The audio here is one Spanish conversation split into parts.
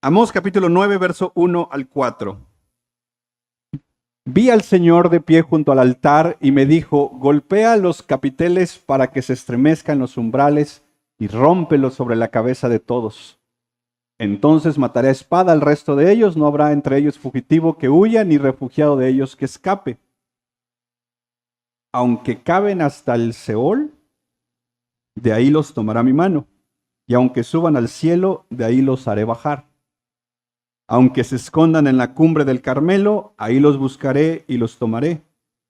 Amós capítulo 9, verso 1 al 4. Vi al Señor de pie junto al altar y me dijo, golpea los capiteles para que se estremezcan los umbrales y rómpelos sobre la cabeza de todos. Entonces mataré a espada al resto de ellos, no habrá entre ellos fugitivo que huya, ni refugiado de ellos que escape. Aunque caben hasta el Seol, de ahí los tomará mi mano, y aunque suban al cielo, de ahí los haré bajar. Aunque se escondan en la cumbre del Carmelo, ahí los buscaré y los tomaré.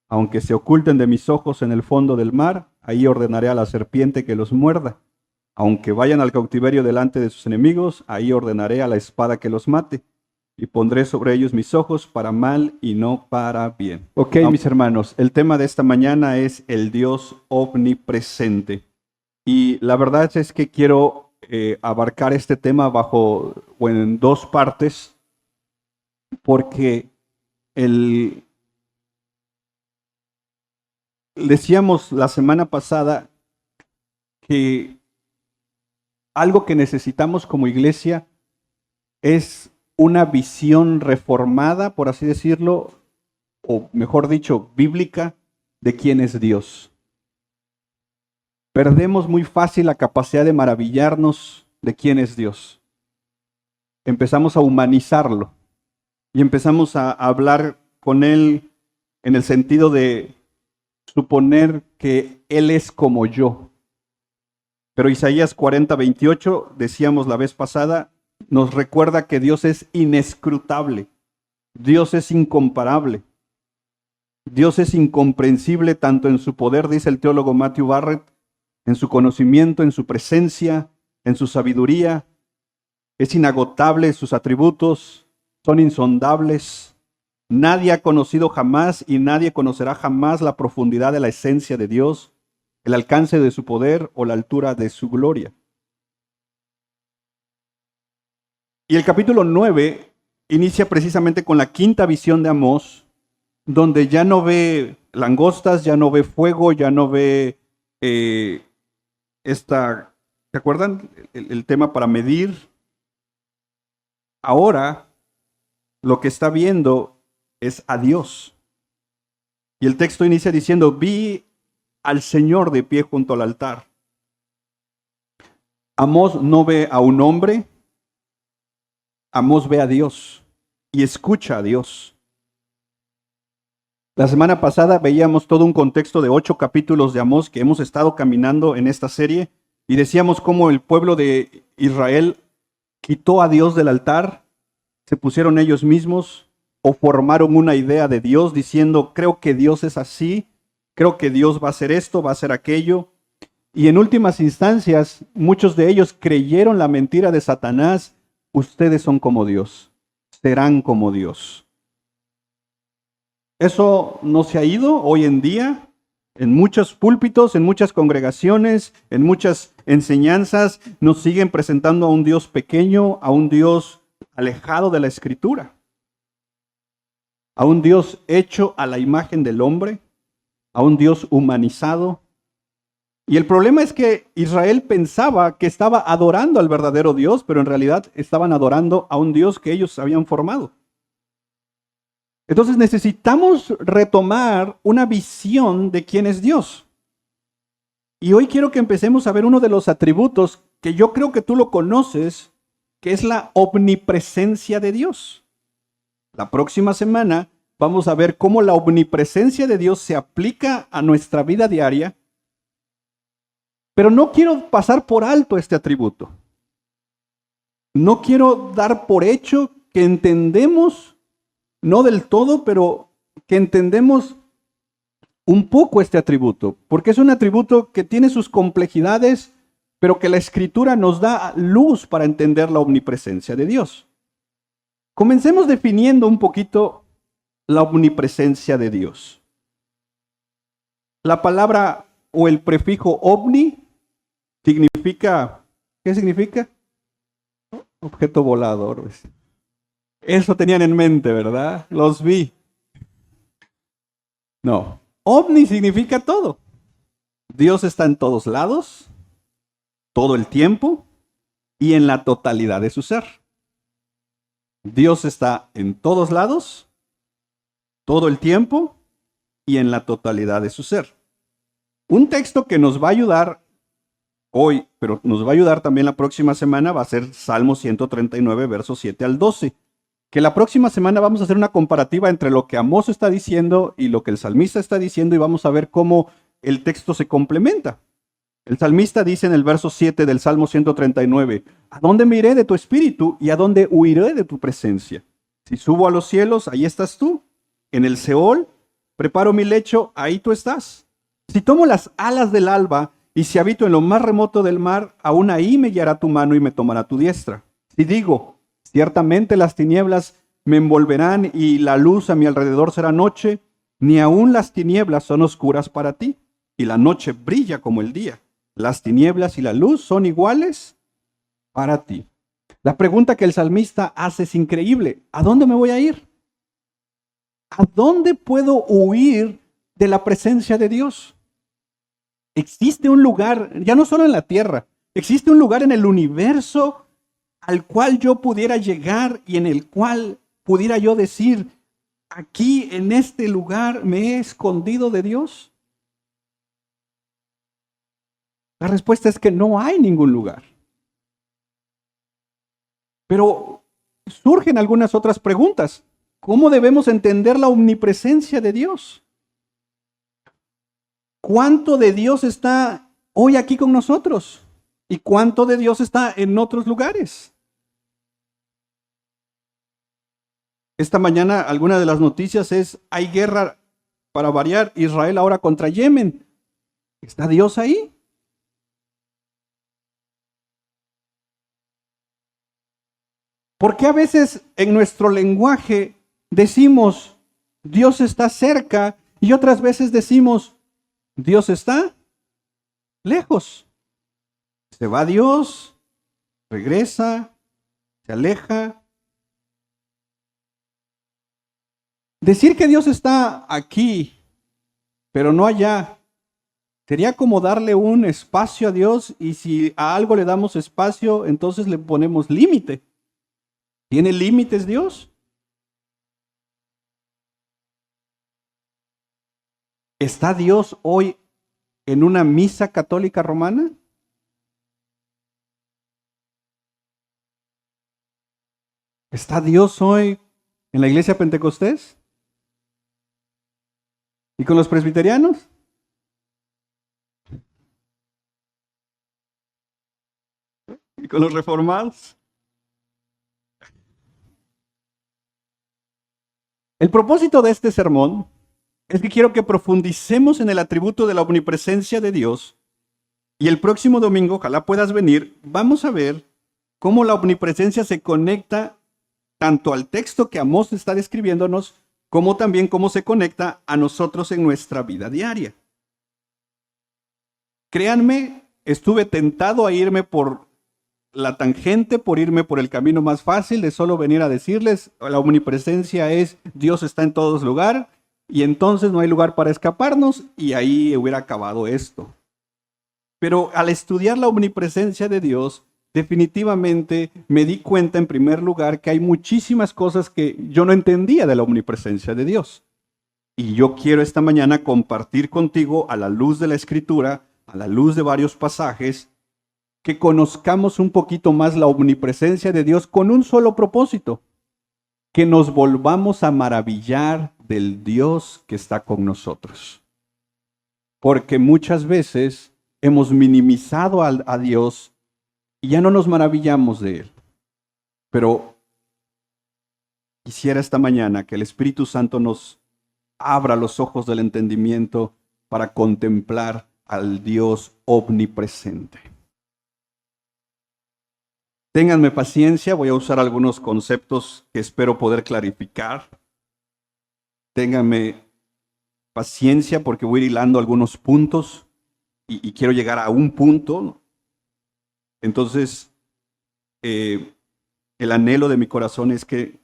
Aunque se oculten de mis ojos en el fondo del mar, ahí ordenaré a la serpiente que los muerda. Aunque vayan al cautiverio delante de sus enemigos, ahí ordenaré a la espada que los mate. Y pondré sobre ellos mis ojos para mal y no para bien. Ok, mis hermanos, el tema de esta mañana es el Dios omnipresente. Y la verdad es que quiero abarcar este tema en dos partes, porque decíamos la semana pasada que algo que necesitamos como iglesia es una visión reformada, por así decirlo, o mejor dicho, bíblica, de quién es Dios. Perdemos muy fácil la capacidad de maravillarnos de quién es Dios. Empezamos a humanizarlo y empezamos a hablar con Él en el sentido de suponer que Él es como yo. Pero Isaías 40:28, decíamos la vez pasada, nos recuerda que Dios es inescrutable, Dios es incomparable, Dios es incomprensible tanto en su poder, dice el teólogo Matthew Barrett, en su conocimiento, en su presencia, en su sabiduría. Es inagotable, sus atributos son insondables. Nadie ha conocido jamás y nadie conocerá jamás la profundidad de la esencia de Dios, el alcance de su poder o la altura de su gloria. Y el capítulo 9 inicia precisamente con la quinta visión de Amós, donde ya no ve langostas, ya no ve fuego, ya no ve ¿se acuerdan? El tema para medir. Ahora lo que está viendo es a Dios. Y el texto inicia diciendo, vi al Señor de pie junto al altar. Amós no ve a un hombre, Amós ve a Dios y escucha a Dios. La semana pasada veíamos todo un contexto de 8 capítulos de Amós que hemos estado caminando en esta serie y decíamos cómo el pueblo de Israel quitó a Dios del altar, se pusieron ellos mismos o formaron una idea de Dios diciendo, creo que Dios es así, creo que Dios va a hacer esto, va a hacer aquello. Y en últimas instancias, muchos de ellos creyeron la mentira de Satanás, ustedes son como Dios, serán como Dios. Eso no se ha ido hoy en día. En muchos púlpitos, en muchas congregaciones, en muchas enseñanzas, nos siguen presentando a un Dios pequeño, a un Dios alejado de la Escritura, a un Dios hecho a la imagen del hombre, a un Dios humanizado. Y el problema es que Israel pensaba que estaba adorando al verdadero Dios, pero en realidad estaban adorando a un Dios que ellos habían formado. Entonces necesitamos retomar una visión de quién es Dios. Y hoy quiero que empecemos a ver uno de los atributos que yo creo que tú lo conoces, que es la omnipresencia de Dios. La próxima semana vamos a ver cómo la omnipresencia de Dios se aplica a nuestra vida diaria. Pero no quiero pasar por alto este atributo. No quiero dar por hecho que entendemos, no del todo, pero que entendemos un poco este atributo, porque es un atributo que tiene sus complejidades, pero que la Escritura nos da luz para entender la omnipresencia de Dios. Comencemos definiendo un poquito la omnipresencia de Dios. La palabra o el prefijo omni significa, ¿qué significa? Objeto volador. Eso tenían en mente, ¿verdad? Los vi. No. Omni significa todo. Dios está en todos lados, todo el tiempo y en la totalidad de su ser. Dios está en todos lados, todo el tiempo y en la totalidad de su ser. Un texto que nos va a ayudar hoy, pero nos va a ayudar también la próxima semana, va a ser Salmo 139, versos 7 al 12. Que la próxima semana vamos a hacer una comparativa entre lo que Amós está diciendo y lo que el salmista está diciendo y vamos a ver cómo el texto se complementa. El salmista dice en el verso 7 del Salmo 139, ¿a dónde me iré de tu espíritu y a dónde huiré de tu presencia? Si subo a los cielos, ahí estás tú. En el Seol, preparo mi lecho, ahí tú estás. Si tomo las alas del alba y si habito en lo más remoto del mar, aún ahí me guiará tu mano y me tomará tu diestra. Si digo, ciertamente las tinieblas me envolverán y la luz a mi alrededor será noche, ni aún las tinieblas son oscuras para ti, y la noche brilla como el día. Las tinieblas y la luz son iguales para ti. La pregunta que el salmista hace es increíble. ¿A dónde me voy a ir? ¿A dónde puedo huir de la presencia de Dios? Existe un lugar, ya no solo en la tierra, existe un lugar en el universo al cual yo pudiera llegar y en el cual pudiera yo decir, aquí en este lugar me he escondido de Dios. La respuesta es que no hay ningún lugar. Pero surgen algunas otras preguntas. ¿Cómo debemos entender la omnipresencia de Dios? ¿Cuánto de Dios está hoy aquí con nosotros? ¿Y cuánto de Dios está en otros lugares? Esta mañana alguna de las noticias es, hay guerra para variar, Israel ahora contra Yemen. ¿Está Dios ahí? ¿Por qué a veces en nuestro lenguaje decimos Dios está cerca y otras veces decimos Dios está lejos? Se va Dios, regresa, se aleja. Decir que Dios está aquí, pero no allá, sería como darle un espacio a Dios y si a algo le damos espacio, entonces le ponemos límite. ¿Tiene límites Dios? ¿Está Dios hoy en una misa católica romana? ¿Está Dios hoy en la iglesia Pentecostés? ¿Y con los presbiterianos? ¿Y con los reformados? El propósito de este sermón es que quiero que profundicemos en el atributo de la omnipresencia de Dios y el próximo domingo, ojalá puedas venir, vamos a ver cómo la omnipresencia se conecta tanto al texto que Amós está describiéndonos, como también cómo se conecta a nosotros en nuestra vida diaria. Créanme, estuve tentado a irme por la tangente, por irme por el camino más fácil de solo venir a decirles, la omnipresencia es Dios está en todos lugares y entonces no hay lugar para escaparnos y ahí hubiera acabado esto. Pero al estudiar la omnipresencia de Dios, definitivamente me di cuenta en primer lugar que hay muchísimas cosas que yo no entendía de la omnipresencia de Dios. Y yo quiero esta mañana compartir contigo a la luz de la Escritura, a la luz de varios pasajes, que conozcamos un poquito más la omnipresencia de Dios con un solo propósito, que nos volvamos a maravillar del Dios que está con nosotros. Porque muchas veces hemos minimizado a Dios y ya no nos maravillamos de Él. Pero quisiera esta mañana que el Espíritu Santo nos abra los ojos del entendimiento para contemplar al Dios omnipresente. Ténganme paciencia, voy a usar algunos conceptos que espero poder clarificar. Ténganme paciencia porque voy a ir hilando algunos puntos y quiero llegar a un punto. Entonces, el anhelo de mi corazón es que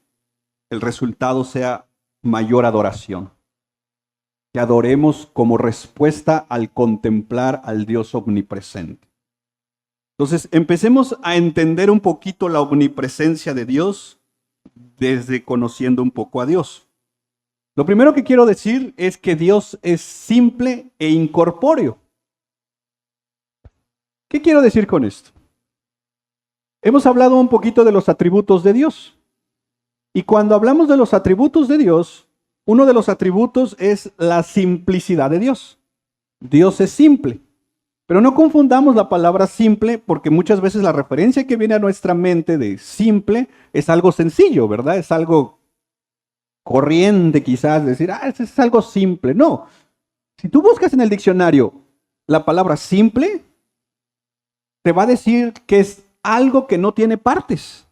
el resultado sea mayor adoración. Que adoremos como respuesta al contemplar al Dios omnipresente. Entonces, empecemos a entender un poquito la omnipresencia de Dios desde conociendo un poco a Dios. Lo primero que quiero decir es que Dios es simple e incorpóreo. ¿Qué quiero decir con esto? Hemos hablado un poquito de los atributos de Dios. Y cuando hablamos de los atributos de Dios, uno de los atributos es la simplicidad de Dios. Dios es simple. Pero no confundamos la palabra simple porque muchas veces la referencia que viene a nuestra mente de simple es algo sencillo, ¿verdad? Es algo corriente quizás, decir, eso es algo simple. No. Si tú buscas en el diccionario la palabra simple, te va a decir que es algo que no tiene partes.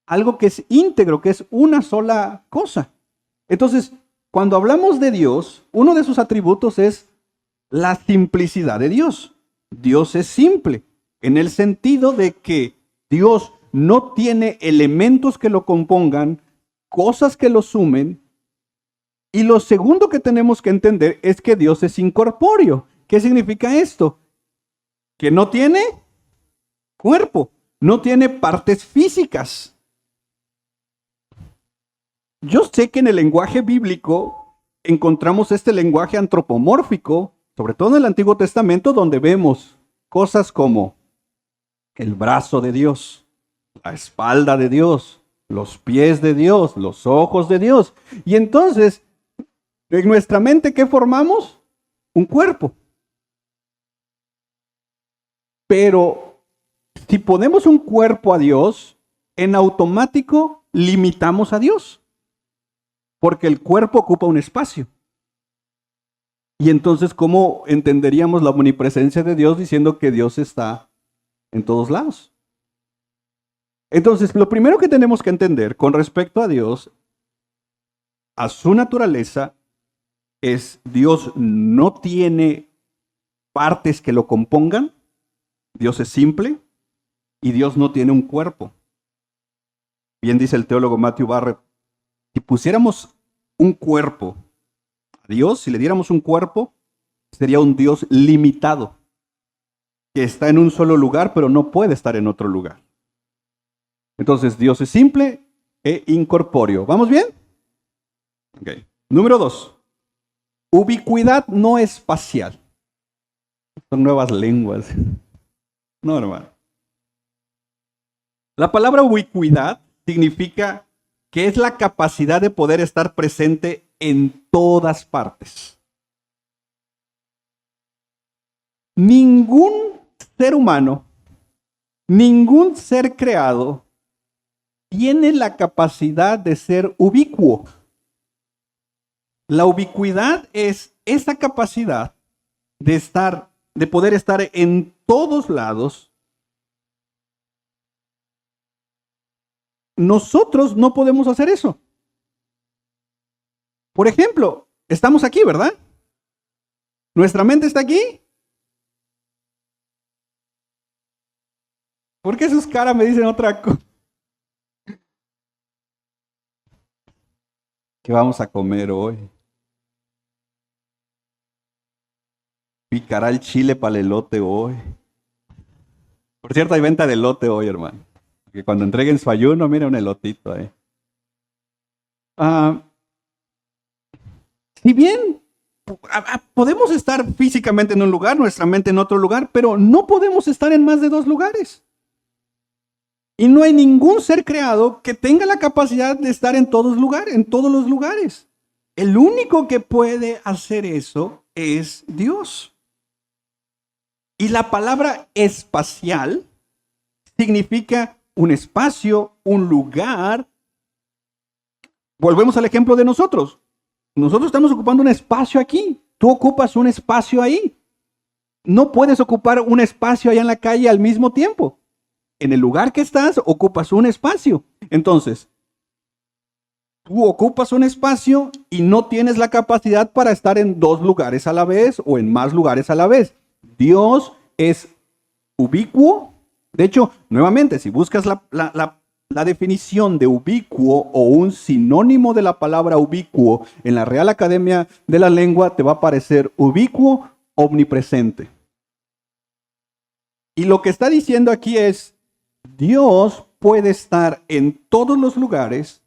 Algo que es íntegro, que es una sola cosa. Entonces, cuando hablamos de Dios, uno de sus atributos es la simplicidad de Dios. Dios es simple, en el sentido de que Dios no tiene elementos que lo compongan, cosas que lo sumen. Y lo segundo que tenemos que entender es que Dios es incorpóreo. ¿Qué significa esto? Que no tiene cuerpo, no tiene partes físicas. Yo sé que en el lenguaje bíblico encontramos este lenguaje antropomórfico, sobre todo en el Antiguo Testamento, donde vemos cosas como el brazo de Dios, la espalda de Dios, los pies de Dios, los ojos de Dios. Y entonces, en nuestra mente, ¿qué formamos? Un cuerpo. Pero si ponemos un cuerpo a Dios, en automático limitamos a Dios. Porque el cuerpo ocupa un espacio. Y entonces, ¿cómo entenderíamos la omnipresencia de Dios diciendo que Dios está en todos lados? Entonces, lo primero que tenemos que entender con respecto a Dios, a su naturaleza, es Dios no tiene partes que lo compongan, Dios es simple y Dios no tiene un cuerpo. Bien dice el teólogo Matthew Barrett, si pusiéramos un cuerpo a Dios, si le diéramos un cuerpo, sería un Dios limitado, que está en un solo lugar, pero no puede estar en otro lugar. Entonces, Dios es simple e incorpóreo. ¿Vamos bien? Ok. Número 2. Ubicuidad no espacial. Son nuevas lenguas. No, hermano. La palabra ubicuidad significa que es la capacidad de poder estar presente en todas partes. Ningún ser humano, ningún ser creado tiene la capacidad de ser ubicuo. La ubicuidad es esa capacidad de poder estar en todos lados. Nosotros no podemos hacer eso. Por ejemplo, estamos aquí, ¿verdad? ¿Nuestra mente está aquí? ¿Por qué sus caras me dicen otra cosa? ¿Qué vamos a comer hoy? Picará el chile para el elote hoy. Por cierto, hay venta de elote hoy, hermano. Que cuando entreguen su ayuno, mira un elotito ahí. Si bien podemos estar físicamente en un lugar, nuestra mente en otro lugar, pero no podemos estar en más de 2 lugares. Y no hay ningún ser creado que tenga la capacidad de estar en todos los lugares. El único que puede hacer eso es Dios. Y la palabra espacial significa un espacio, un lugar. Volvemos al ejemplo de nosotros. Nosotros estamos ocupando un espacio aquí. Tú ocupas un espacio ahí. No puedes ocupar un espacio allá en la calle al mismo tiempo. En el lugar que estás, ocupas un espacio. Entonces, tú ocupas un espacio y no tienes la capacidad para estar en 2 lugares a la vez o en más lugares a la vez. Dios es ubicuo. De hecho, nuevamente, si buscas la definición de ubicuo o un sinónimo de la palabra ubicuo en la Real Academia de la Lengua, te va a aparecer ubicuo, omnipresente. Y lo que está diciendo aquí es, Dios puede estar en todos los lugares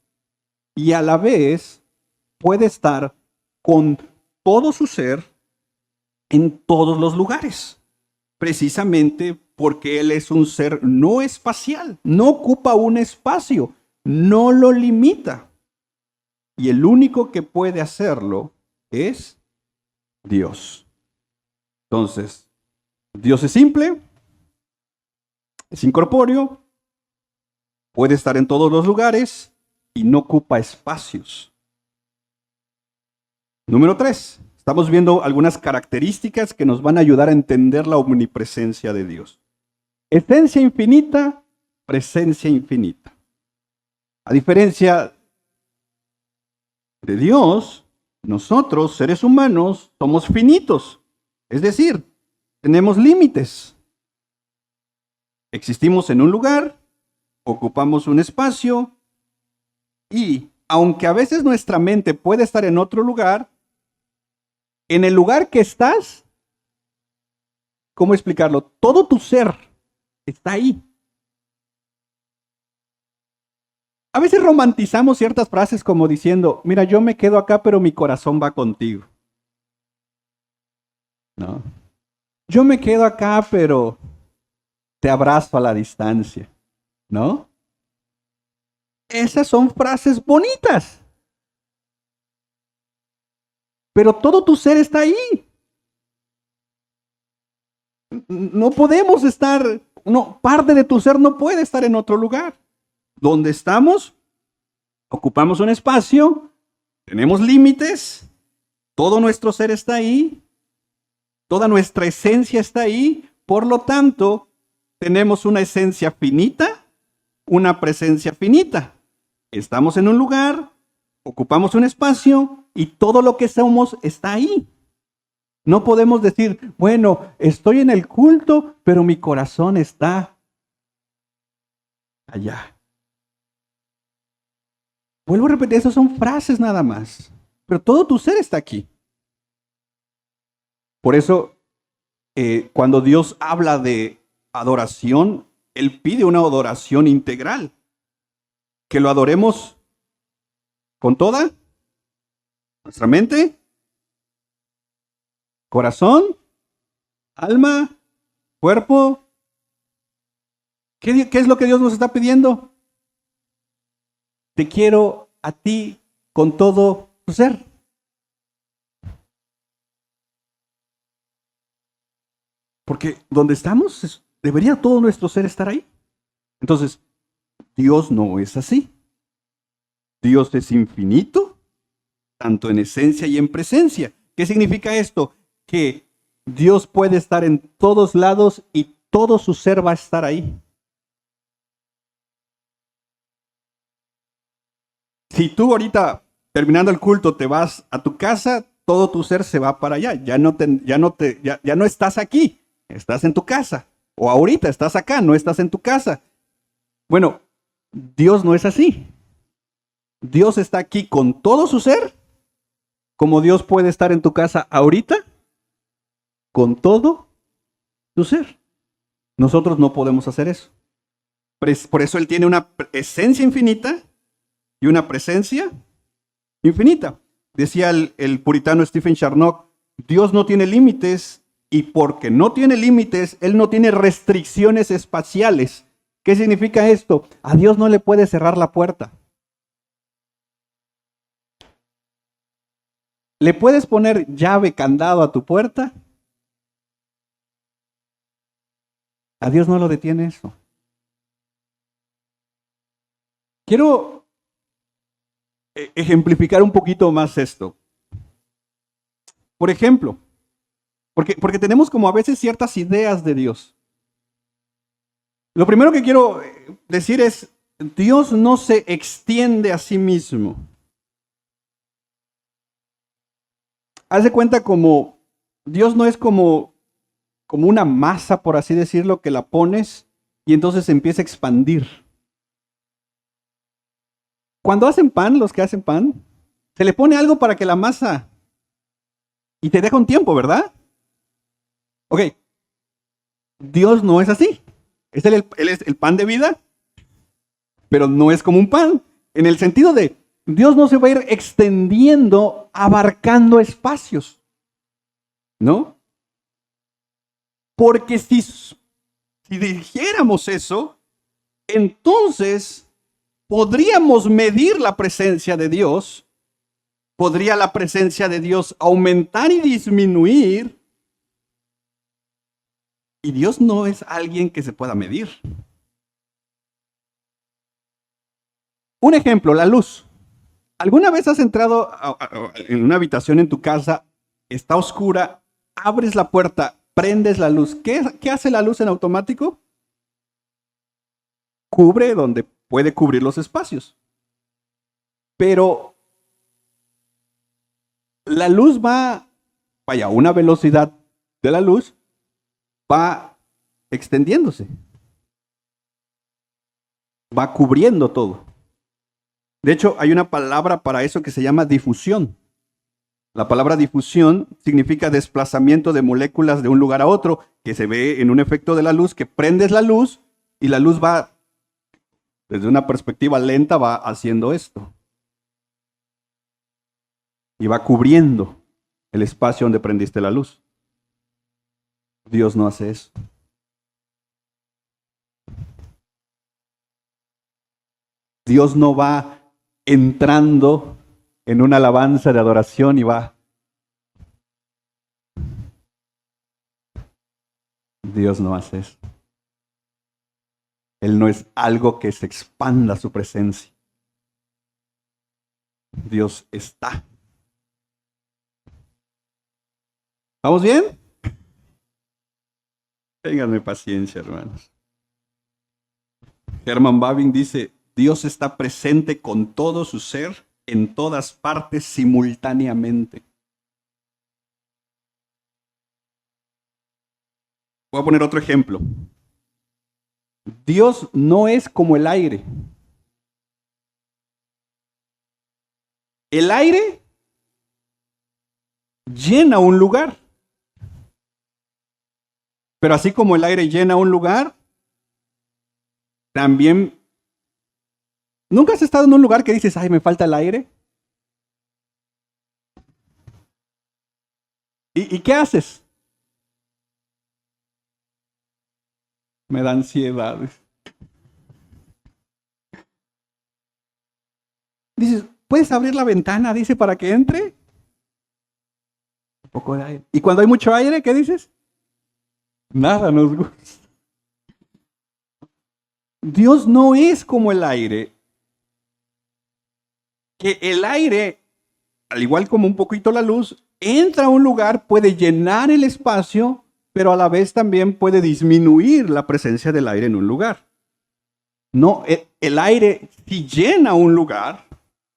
y a la vez puede estar con todo su ser en todos los lugares. Precisamente porque Él es un ser no espacial, no ocupa un espacio, no lo limita. Y el único que puede hacerlo es Dios. Entonces, Dios es simple, es incorpóreo, puede estar en todos los lugares y no ocupa espacios. Número 3. Estamos viendo algunas características que nos van a ayudar a entender la omnipresencia de Dios. Esencia infinita, presencia infinita. A diferencia de Dios, nosotros, seres humanos, somos finitos. Es decir, tenemos límites. Existimos en un lugar, ocupamos un espacio y, aunque a veces nuestra mente puede estar en otro lugar, en el lugar que estás, ¿cómo explicarlo? Todo tu ser está ahí. A veces romantizamos ciertas frases como diciendo, mira, yo me quedo acá, pero mi corazón va contigo. ¿No? Yo me quedo acá, pero te abrazo a la distancia. ¿No? Esas son frases bonitas. Pero todo tu ser está ahí. No podemos estar, no, parte de tu ser no puede estar en otro lugar. Donde estamos, ocupamos un espacio, tenemos límites, todo nuestro ser está ahí, toda nuestra esencia está ahí, por lo tanto, tenemos una esencia finita, una presencia finita. Estamos en un lugar, ocupamos un espacio y todo lo que somos está ahí. No podemos decir, bueno, estoy en el culto, pero mi corazón está allá. Vuelvo a repetir, esas son frases nada más, pero todo tu ser está aquí. Por eso, cuando Dios habla de adoración, Él pide una adoración integral, que lo adoremos con toda nuestra mente, corazón, alma, cuerpo. ¿Qué es lo que Dios nos está pidiendo? Te quiero a ti con todo tu ser. Porque donde estamos, debería todo nuestro ser estar ahí. Entonces, Dios no es así. Dios es infinito, tanto en esencia y en presencia. ¿Qué significa esto? Que Dios puede estar en todos lados y todo su ser va a estar ahí. Si tú ahorita, terminando el culto, te vas a tu casa, todo tu ser se va para allá. Ya no estás aquí, estás en tu casa. O ahorita estás acá, no estás en tu casa. Bueno, Dios no es así. Dios está aquí con todo su ser, como Dios puede estar en tu casa ahorita, con todo tu ser. Nosotros no podemos hacer eso. Por eso Él tiene una esencia infinita y una presencia infinita. Decía el puritano Stephen Charnock, Dios no tiene límites y porque no tiene límites, Él no tiene restricciones espaciales. ¿Qué significa esto? A Dios no le puede cerrar la puerta. ¿Le puedes poner llave, candado a tu puerta? A Dios no lo detiene eso. Quiero ejemplificar un poquito más esto. Por ejemplo, porque tenemos como a veces ciertas ideas de Dios. Lo primero que quiero decir es, Dios no se extiende a sí mismo. Haz de cuenta como, Dios no es como una masa, por así decirlo, que la pones y entonces se empieza a expandir. Cuando hacen pan, los que hacen pan, se le pone algo para que la masa, y te deja un tiempo, ¿verdad? Ok, Dios no es así. Él es el pan de vida pero no es como un pan. En el sentido de, Dios no se va a ir extendiendo, abarcando espacios, ¿no? Porque si dijéramos eso, entonces podríamos medir la presencia de Dios, podría la presencia de Dios aumentar y disminuir, y Dios no es alguien que se pueda medir. Un ejemplo, la luz. ¿Alguna vez has entrado en una habitación en tu casa, está oscura, abres la puerta, prendes la luz? ¿Qué hace la luz en automático? Cubre donde puede cubrir los espacios. Pero la luz va, vaya, una velocidad de la luz va extendiéndose, va cubriendo todo. De hecho, hay una palabra para eso que se llama difusión. La palabra difusión significa desplazamiento de moléculas de un lugar a otro, que se ve en un efecto de la luz, que prendes la luz y la luz va, desde una perspectiva lenta, va haciendo esto. Y va cubriendo el espacio donde prendiste la luz. Dios no hace eso. Dios no va entrando en una alabanza de adoración y va. Dios no hace eso. Él no es algo que se expanda su presencia. Dios está. ¿Vamos bien? Ténganme paciencia, hermanos. Herman Bavinck dice, Dios está presente con todo su ser en todas partes simultáneamente. Voy a poner otro ejemplo. Dios no es como el aire. El aire llena un lugar. Pero así como el aire llena un lugar, también... ¿Nunca has estado en un lugar que dices, ay, me falta el aire? ¿Y qué haces? Me da ansiedad. Dices, ¿puedes abrir la ventana? Dice, para que entre. Un poco de aire. Y cuando hay mucho aire, ¿qué dices? Nada nos gusta. Dios no es como el aire. Que el aire, al igual como un poquito la luz, entra a un lugar, puede llenar el espacio, pero a la vez también puede disminuir la presencia del aire en un lugar. No, el aire sí llena un lugar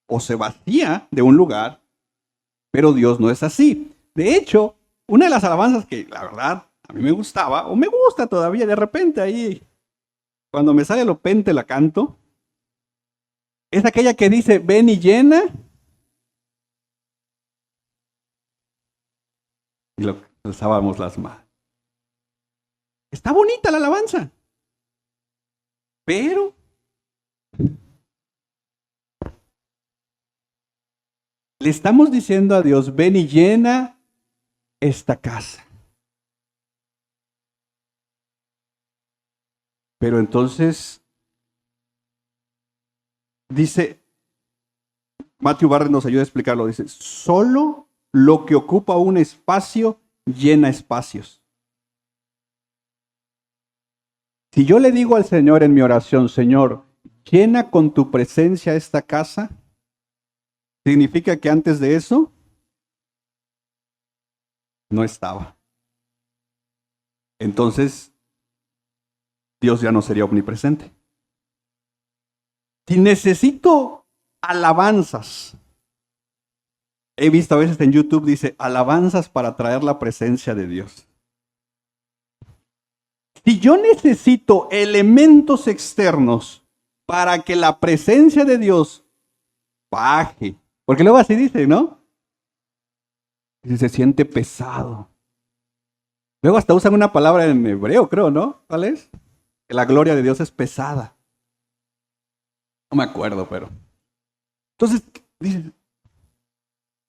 o se vacía de un lugar, pero Dios no es así. De hecho, una de las alabanzas que la verdad a mí me gustaba, o me gusta todavía, de repente ahí, cuando me sale lo pente la canto, es aquella que dice, ven y llena. Y lo alzábamos las manos. Está bonita la alabanza. Pero le estamos diciendo a Dios, ven y llena esta casa. Pero entonces, dice, Matthew Barrett nos ayuda a explicarlo, dice, solo lo que ocupa un espacio llena espacios. Si yo le digo al Señor en mi oración, Señor, llena con tu presencia esta casa, significa que antes de eso no estaba. Entonces, Dios ya no sería omnipresente. Si necesito alabanzas, he visto a veces en YouTube, dice, alabanzas para traer la presencia de Dios. Si yo necesito elementos externos para que la presencia de Dios baje, porque luego así dice, ¿no? Dice, se siente pesado. Luego hasta usan una palabra en hebreo, creo, ¿no? ¿Cuál es? Que la gloria de Dios es pesada. No me acuerdo, pero. Entonces, dice,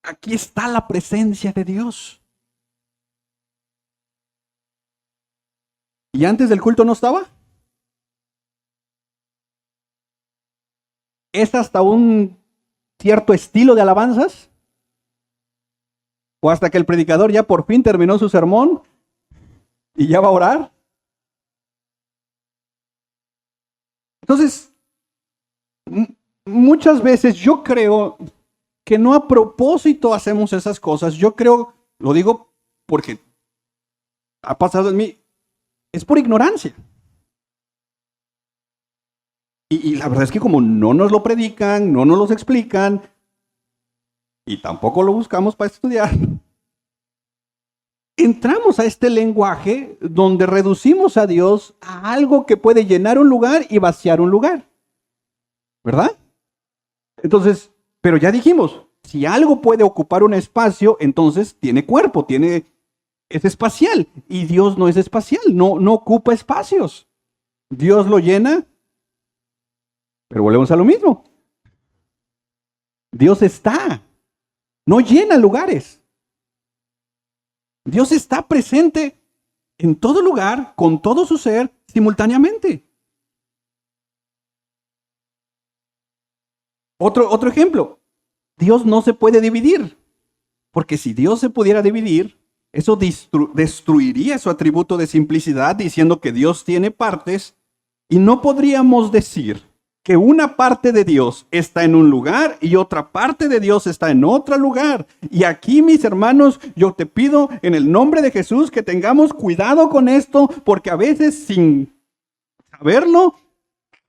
aquí está la presencia de Dios. ¿Y antes del culto no estaba? ¿Es hasta un cierto estilo de alabanzas? ¿O hasta que el predicador ya por fin terminó su sermón y ya va a orar? Entonces, muchas veces yo creo que no a propósito hacemos esas cosas. Yo creo, lo digo porque ha pasado en mí, es por ignorancia. Y la verdad es que como no nos lo predican, no nos lo explican, y tampoco lo buscamos para estudiar, entramos a este lenguaje donde reducimos a Dios a algo que puede llenar un lugar y vaciar un lugar. ¿Verdad? Entonces, pero ya dijimos, si algo puede ocupar un espacio, entonces tiene cuerpo, es espacial. Y Dios no es espacial, no ocupa espacios. Dios lo llena, pero volvemos a lo mismo. Dios está, no llena lugares. Dios está presente en todo lugar, con todo su ser, simultáneamente. Otro ejemplo, Dios no se puede dividir, porque si Dios se pudiera dividir, eso destruiría su atributo de simplicidad diciendo que Dios tiene partes y no podríamos decir que una parte de Dios está en un lugar y otra parte de Dios está en otro lugar. Y aquí, mis hermanos, yo te pido en el nombre de Jesús que tengamos cuidado con esto, porque a veces sin saberlo,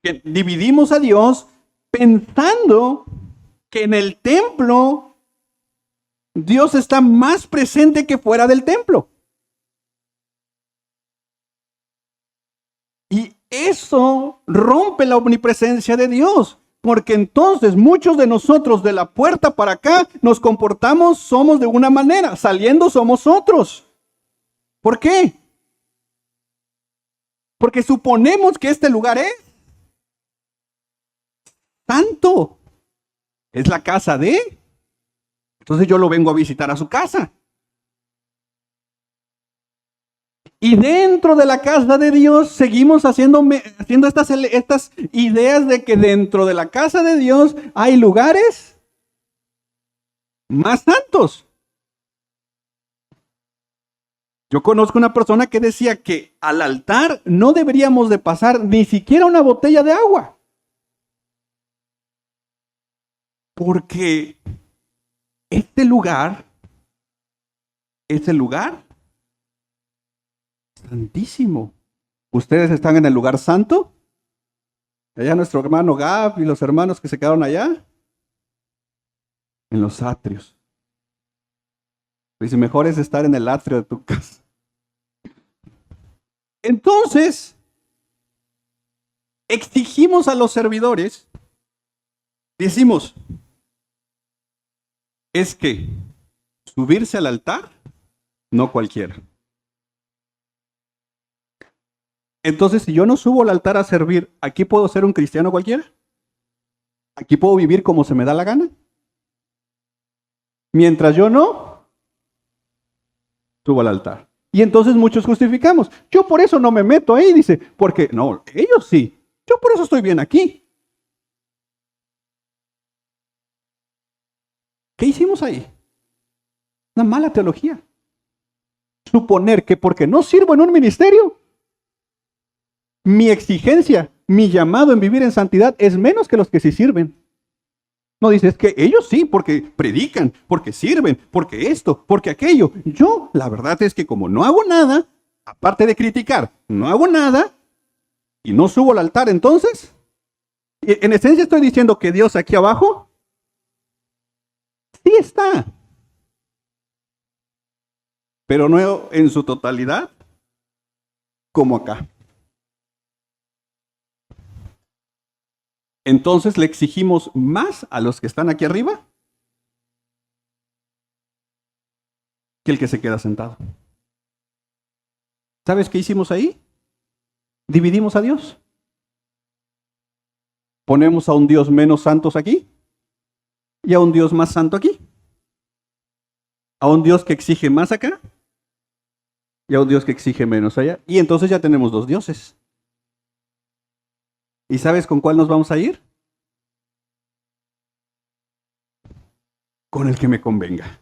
que dividimos a Dios pensando que en el templo Dios está más presente que fuera del templo. Y eso rompe la omnipresencia de Dios, porque entonces muchos de nosotros de la puerta para acá nos comportamos, somos de una manera, saliendo somos otros. ¿Por qué? Porque suponemos que este lugar es santo. Es la casa de. Entonces yo lo vengo a visitar a su casa. Y dentro de la casa de Dios seguimos haciendo estas ideas de que dentro de la casa de Dios hay lugares más santos. Yo conozco una persona que decía que al altar no deberíamos de pasar ni siquiera una botella de agua. Porque este lugar es el lugar santísimo. ¿Ustedes están en el lugar santo? Allá nuestro hermano Gab y los hermanos que se quedaron allá. En los atrios. Dice, mejor es estar en el atrio de tu casa. Entonces, exigimos a los servidores, decimos, es que subirse al altar, no cualquiera. Entonces, si yo no subo al altar a servir, ¿aquí puedo ser un cristiano cualquiera? ¿Aquí puedo vivir como se me da la gana? Mientras yo no subo al altar. Y entonces muchos justificamos. Yo por eso no me meto ahí, dice, porque no, ellos sí. Yo por eso estoy bien aquí. ¿Qué hicimos ahí? Una mala teología. Suponer que porque no sirvo en un ministerio, mi exigencia, mi llamado en vivir en santidad es menos que los que sí sirven. No dices que ellos sí, porque predican, porque sirven, porque esto, porque aquello. Yo, la verdad es que como no hago nada, aparte de criticar, no hago nada y no subo al altar, entonces, en esencia estoy diciendo que Dios aquí abajo sí está, pero no en su totalidad como acá. Entonces le exigimos más a los que están aquí arriba que el que se queda sentado. ¿Sabes qué hicimos ahí? Dividimos a Dios. ponemos a un Dios menos santo aquí y a un Dios más santo aquí. A un Dios que exige más acá y a un Dios que exige menos allá. Y entonces ya tenemos dos dioses. ¿Y sabes con cuál nos vamos a ir? Con el que me convenga.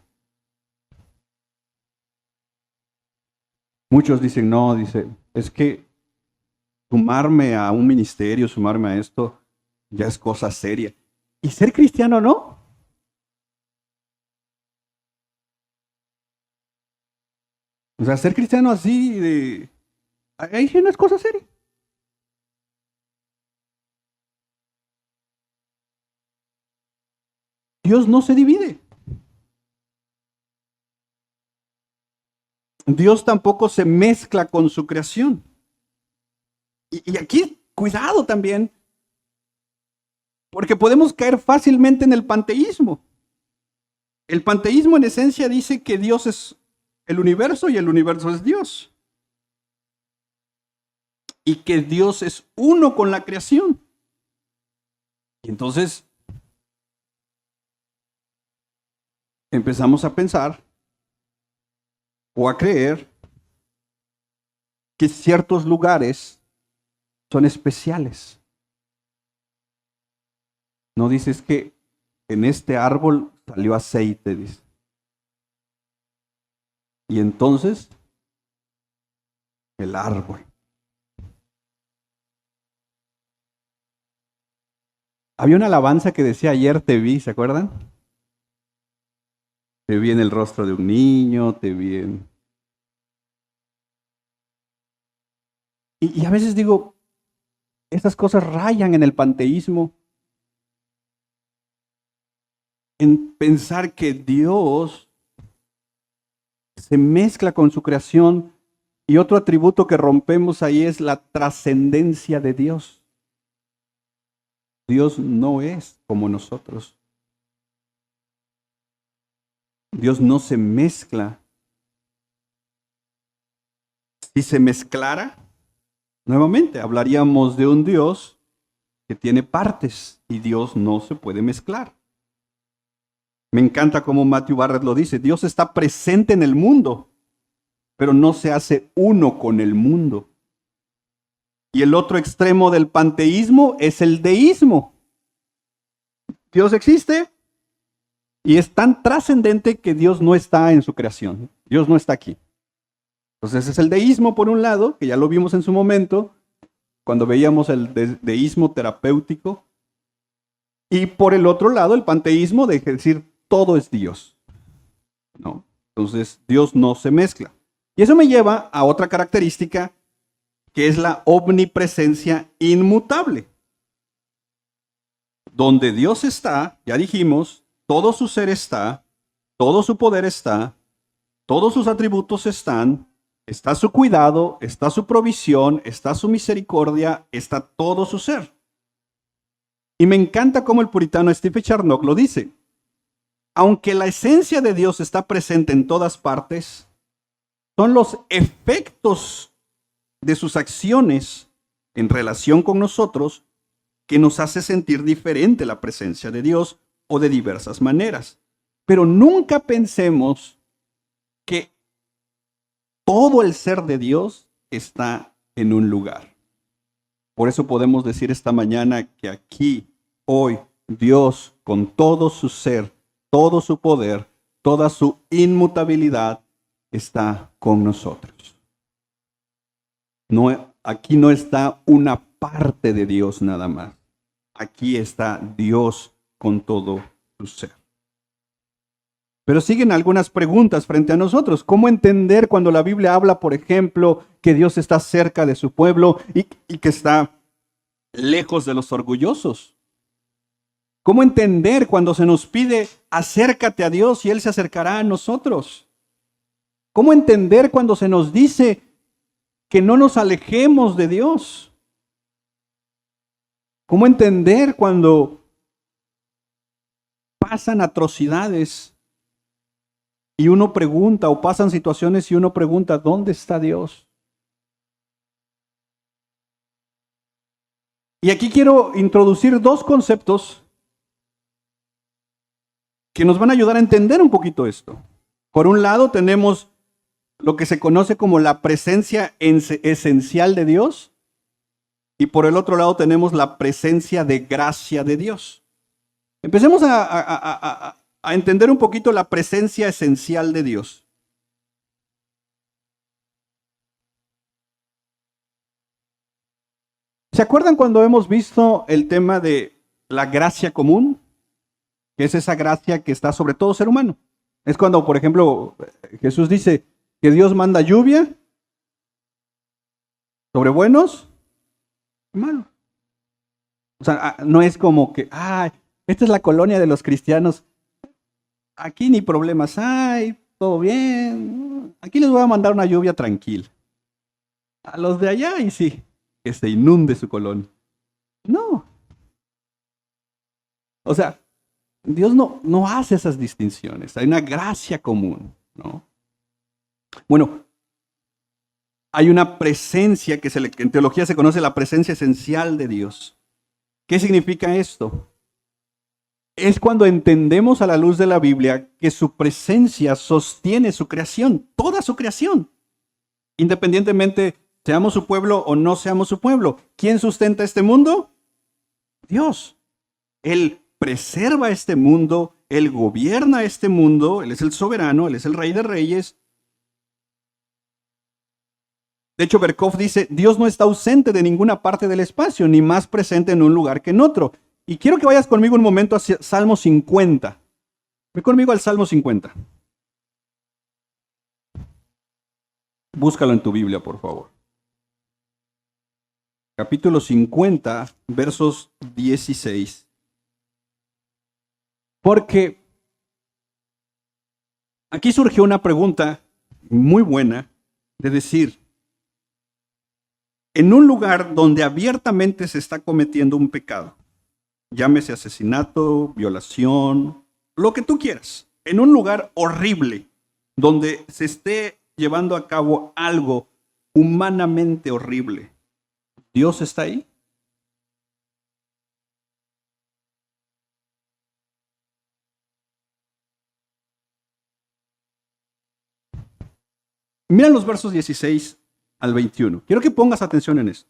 Muchos dicen, no, es que sumarme a un ministerio, sumarme a esto, ya es cosa seria. ¿Y ser cristiano no? O sea, ser cristiano así de... Ahí sí no es cosa seria. Dios no se divide. Dios tampoco se mezcla con su creación. Y aquí, cuidado también, porque podemos caer fácilmente en el panteísmo. El panteísmo en esencia dice que Dios es el universo y el universo es Dios. Y que Dios es uno con la creación. Y entonces empezamos a pensar o a creer que ciertos lugares son especiales. No dices que en este árbol salió aceite, dice. Y entonces, el árbol. Había una alabanza que decía, ayer te vi, ¿se acuerdan? Te vi en el rostro de un niño, te vi en... Y a veces digo, estas cosas rayan en el panteísmo, en pensar que Dios se mezcla con su creación, y otro atributo que rompemos ahí es la trascendencia de Dios. Dios no es como nosotros. Dios no se mezcla. Si se mezclara, nuevamente hablaríamos de un Dios que tiene partes y Dios no se puede mezclar. Me encanta cómo Matthew Barrett lo dice, Dios está presente en el mundo, pero no se hace uno con el mundo. Y el otro extremo del panteísmo es el deísmo. Dios existe y es tan trascendente que Dios no está en su creación. Dios no está aquí. Entonces es el deísmo por un lado, que ya lo vimos en su momento, cuando veíamos el deísmo terapéutico, y por el otro lado el panteísmo de decir todo es Dios. ¿No? Entonces Dios no se mezcla. Y eso me lleva a otra característica que es la omnipresencia inmutable. Donde Dios está, ya dijimos, todo su ser está, todo su poder está, todos sus atributos están, está su cuidado, está su provisión, está su misericordia, está todo su ser. Y me encanta cómo el puritano Stephen Charnock lo dice. Aunque la esencia de Dios está presente en todas partes, son los efectos de sus acciones en relación con nosotros que nos hace sentir diferente la presencia de Dios o de diversas maneras. Pero nunca pensemos que todo el ser de Dios está en un lugar. Por eso podemos decir esta mañana que aquí, hoy, Dios, con todo su ser, todo su poder, toda su inmutabilidad, está con nosotros. No, aquí no está una parte de Dios nada más. Aquí está Dios con todo su ser. Pero siguen algunas preguntas frente a nosotros. ¿Cómo entender cuando la Biblia habla, por ejemplo, que Dios está cerca de su pueblo y que está lejos de los orgullosos? ¿Cómo entender cuando se nos pide acércate a Dios y Él se acercará a nosotros? ¿Cómo entender cuando se nos dice que no nos alejemos de Dios? ¿Cómo entender cuando pasan atrocidades y uno pregunta, o pasan situaciones y uno pregunta, ¿dónde está Dios? Y aquí quiero introducir dos conceptos que nos van a ayudar a entender un poquito esto. Por un lado tenemos lo que se conoce como la presencia esencial de Dios, y por el otro lado tenemos la presencia de gracia de Dios. Empecemos a entender un poquito la presencia esencial de Dios. ¿Se acuerdan cuando hemos visto el tema de la gracia común? Que es esa gracia que está sobre todo ser humano. Es cuando, por ejemplo, Jesús dice que Dios manda lluvia sobre buenos y malos. O sea, no es como que, esta es la colonia de los cristianos. Aquí ni problemas hay, todo bien. Aquí les voy a mandar una lluvia tranquila. A los de allá, y sí, que se inunde su colonia. No. O sea, Dios no hace esas distinciones. Hay una gracia común, ¿no? Bueno, hay una presencia que en teología se conoce la presencia esencial de Dios. ¿Qué significa esto? Es cuando entendemos a la luz de la Biblia que su presencia sostiene su creación, toda su creación, independientemente seamos su pueblo o no seamos su pueblo. ¿Quién sustenta este mundo? Dios. Él preserva este mundo, Él gobierna este mundo, Él es el soberano, Él es el Rey de Reyes. De hecho, Berkhoff dice, Dios no está ausente de ninguna parte del espacio, ni más presente en un lugar que en otro. Y quiero que vayas conmigo un momento hacia Salmo 50. Ve conmigo al Salmo 50. Búscalo en tu Biblia, por favor. Capítulo 50, versos 16. Porque aquí surgió una pregunta muy buena de decir, en un lugar donde abiertamente se está cometiendo un pecado, llámese asesinato, violación, lo que tú quieras, en un lugar horrible, donde se esté llevando a cabo algo humanamente horrible, ¿Dios está ahí? Mira los versos 16 al 21. Quiero que pongas atención en esto.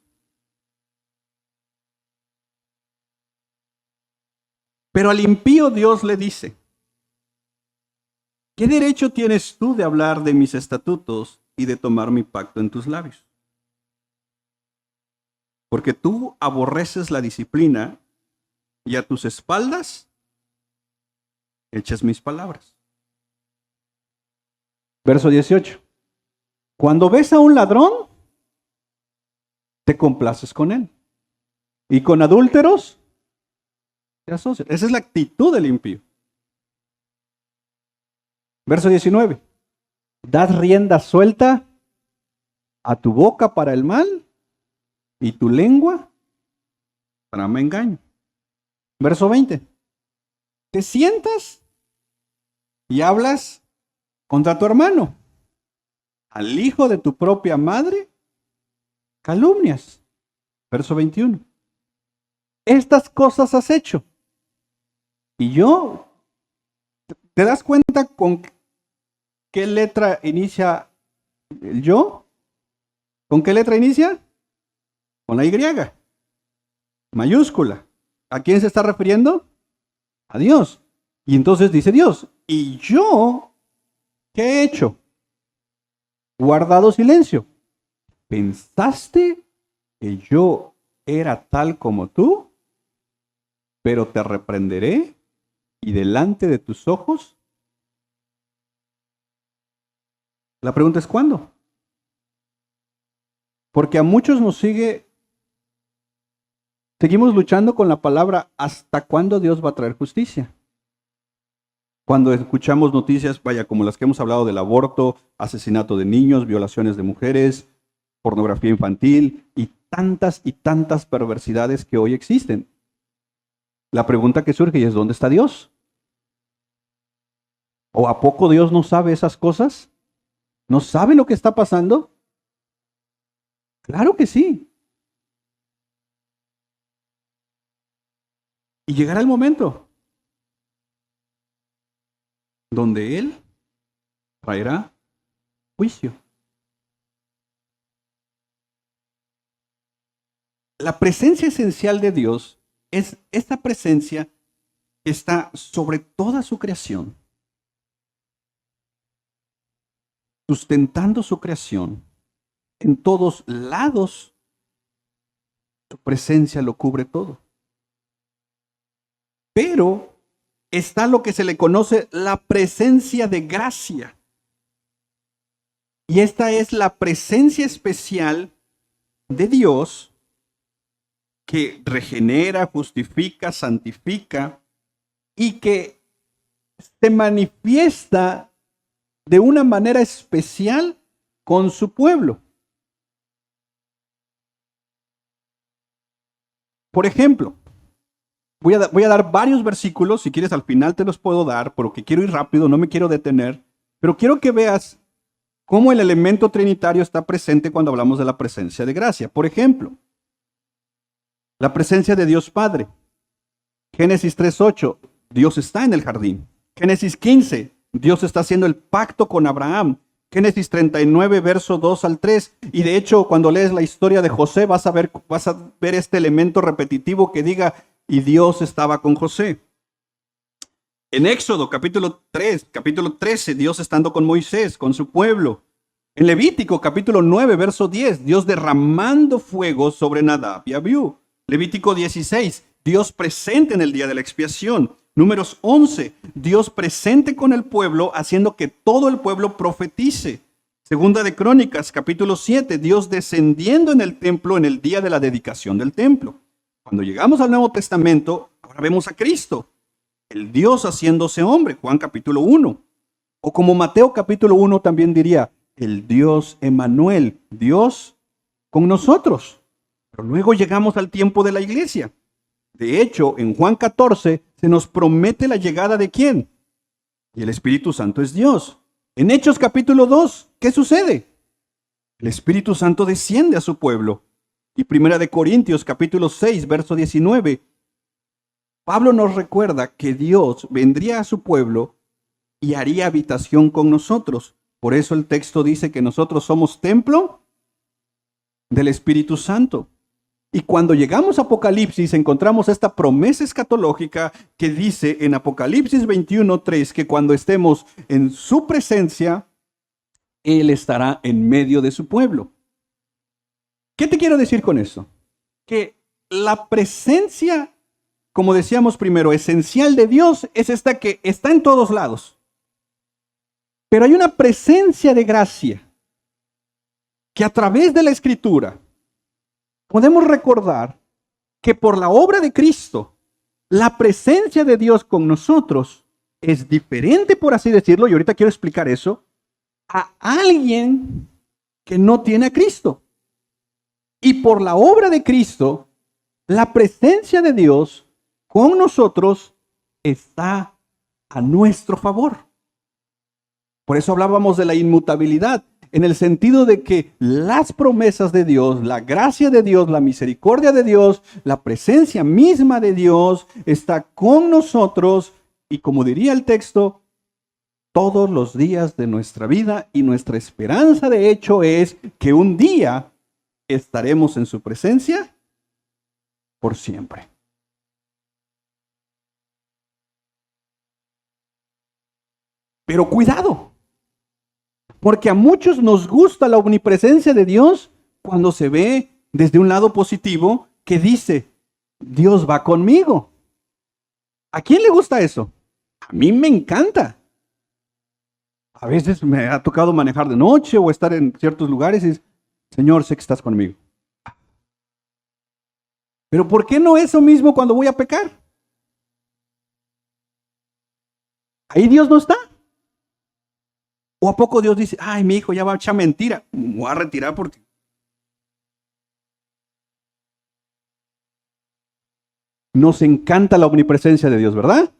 Pero al impío Dios le dice, ¿qué derecho tienes tú de hablar de mis estatutos y de tomar mi pacto en tus labios? Porque tú aborreces la disciplina y a tus espaldas echas mis palabras. Verso 18. Cuando ves a un ladrón, te complaces con él. Y con adúlteros, te asocias. Esa es la actitud del impío. Verso 19. Das rienda suelta a tu boca para el mal y tu lengua para me engaño. Verso 20. Te sientas y hablas contra tu hermano. Al hijo de tu propia madre calumnias. Verso 21. Estas cosas has hecho. Y yo, ¿te das cuenta con qué letra inicia el yo? ¿Con qué letra inicia? Con la Y. Mayúscula. ¿A quién se está refiriendo? A Dios. Y entonces dice Dios, ¿y yo qué he hecho? Guardado silencio. ¿Pensaste que yo era tal como tú? Pero te reprenderé y delante de tus ojos. La pregunta es ¿cuándo? Porque a muchos nos seguimos luchando con la palabra ¿hasta cuándo Dios va a traer justicia? Cuando escuchamos noticias, vaya, como las que hemos hablado del aborto, asesinato de niños, violaciones de mujeres, pornografía infantil y tantas perversidades que hoy existen. La pregunta que surge es ¿dónde está Dios? ¿O a poco Dios no sabe esas cosas? ¿No sabe lo que está pasando? Claro que sí. Y llegará el momento donde Él traerá juicio. La presencia esencial de Dios es esta presencia que está sobre toda su creación, sustentando su creación. En todos lados, su presencia lo cubre todo. Pero está lo que se le conoce la presencia de gracia. Y esta es la presencia especial de Dios que regenera, justifica, santifica y que se manifiesta de una manera especial con su pueblo. Por ejemplo, voy a dar varios versículos, si quieres al final te los puedo dar, porque quiero ir rápido, no me quiero detener, pero quiero que veas cómo el elemento trinitario está presente cuando hablamos de la presencia de gracia. Por ejemplo, la presencia de Dios Padre. Génesis 3:8, Dios está en el jardín. Génesis 15, Dios está haciendo el pacto con Abraham. Génesis 39, verso 2 al 3. Y de hecho, cuando lees la historia de José, vas a ver este elemento repetitivo que diga, y Dios estaba con José. En Éxodo, capítulo 13, Dios estando con Moisés, con su pueblo. En Levítico, capítulo 9, verso 10, Dios derramando fuego sobre Nadab y Abiú. Levítico 16, Dios presente en el día de la expiación. Números 11, Dios presente con el pueblo, haciendo que todo el pueblo profetice. Segunda de Crónicas, capítulo 7, Dios descendiendo en el templo en el día de la dedicación del templo. Cuando llegamos al Nuevo Testamento, ahora vemos a Cristo, el Dios haciéndose hombre, Juan capítulo 1. O como Mateo capítulo 1 también diría, el Dios Emmanuel, Dios con nosotros. Pero luego llegamos al tiempo de la iglesia. De hecho, en Juan 14 se nos promete la llegada de ¿quién? Y el Espíritu Santo es Dios. En Hechos capítulo 2, ¿qué sucede? El Espíritu Santo desciende a su pueblo. Y Primera de Corintios capítulo 6, verso 19, Pablo nos recuerda que Dios vendría a su pueblo y haría habitación con nosotros. Por eso el texto dice que nosotros somos templo del Espíritu Santo. Y cuando llegamos a Apocalipsis encontramos esta promesa escatológica que dice en Apocalipsis 21:3 que cuando estemos en su presencia, Él estará en medio de su pueblo. ¿Qué te quiero decir con eso? Que la presencia, como decíamos primero, esencial de Dios es esta que está en todos lados. Pero hay una presencia de gracia que a través de la Escritura podemos recordar que por la obra de Cristo, la presencia de Dios con nosotros es diferente, por así decirlo, y ahorita quiero explicar eso, a alguien que no tiene a Cristo. Y por la obra de Cristo, la presencia de Dios con nosotros está a nuestro favor. Por eso hablábamos de la inmutabilidad, en el sentido de que las promesas de Dios, la gracia de Dios, la misericordia de Dios, la presencia misma de Dios está con nosotros y, como diría el texto, todos los días de nuestra vida, y nuestra esperanza de hecho es que un día estaremos en su presencia por siempre. Pero cuidado, porque a muchos nos gusta la omnipresencia de Dios cuando se ve desde un lado positivo que dice, Dios va conmigo. ¿A quién le gusta eso? A mí me encanta. A veces me ha tocado manejar de noche o estar en ciertos lugares y Señor, sé que estás conmigo. Pero ¿por qué no eso mismo cuando voy a pecar? Ahí Dios no está. ¿O a poco Dios dice, ay, mi hijo ya va a echar mentira? Me voy a retirar porque... Nos encanta la omnipresencia de Dios, ¿verdad?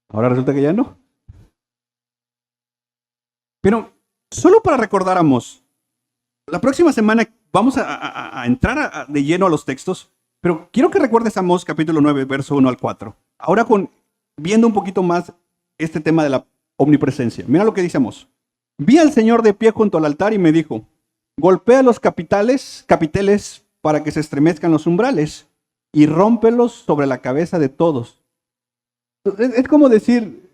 Ahora resulta que ya no. Pero solo para recordáramos, la próxima semana vamos a entrar de lleno a los textos, Pero quiero que recuerdes Amós capítulo 9, verso 1 al 4. Ahora viendo un poquito más este tema de la omnipresencia. Mira lo que dice Amós. Vi al Señor de pie junto al altar y me dijo, golpea los capiteles para que se estremezcan los umbrales y rómpelos sobre la cabeza de todos. Es como decir,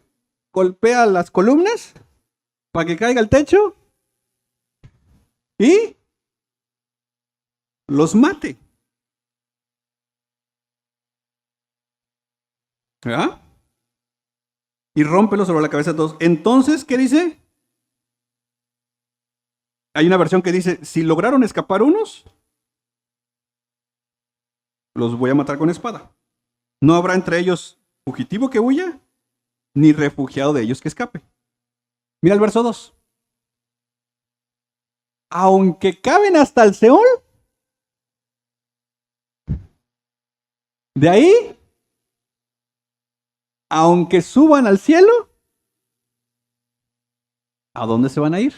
golpea las columnas para que caiga el techo y los mate. ¿Verdad? Y rómpelos sobre la cabeza de todos. Entonces, ¿qué dice? Hay una versión que dice, si lograron escapar unos, los voy a matar con espada. No habrá entre ellos fugitivo que huya, ni refugiado de ellos que escape. Mira el verso 2. Aunque caben hasta el Seol, de ahí, aunque suban al cielo, ¿a dónde se van a ir?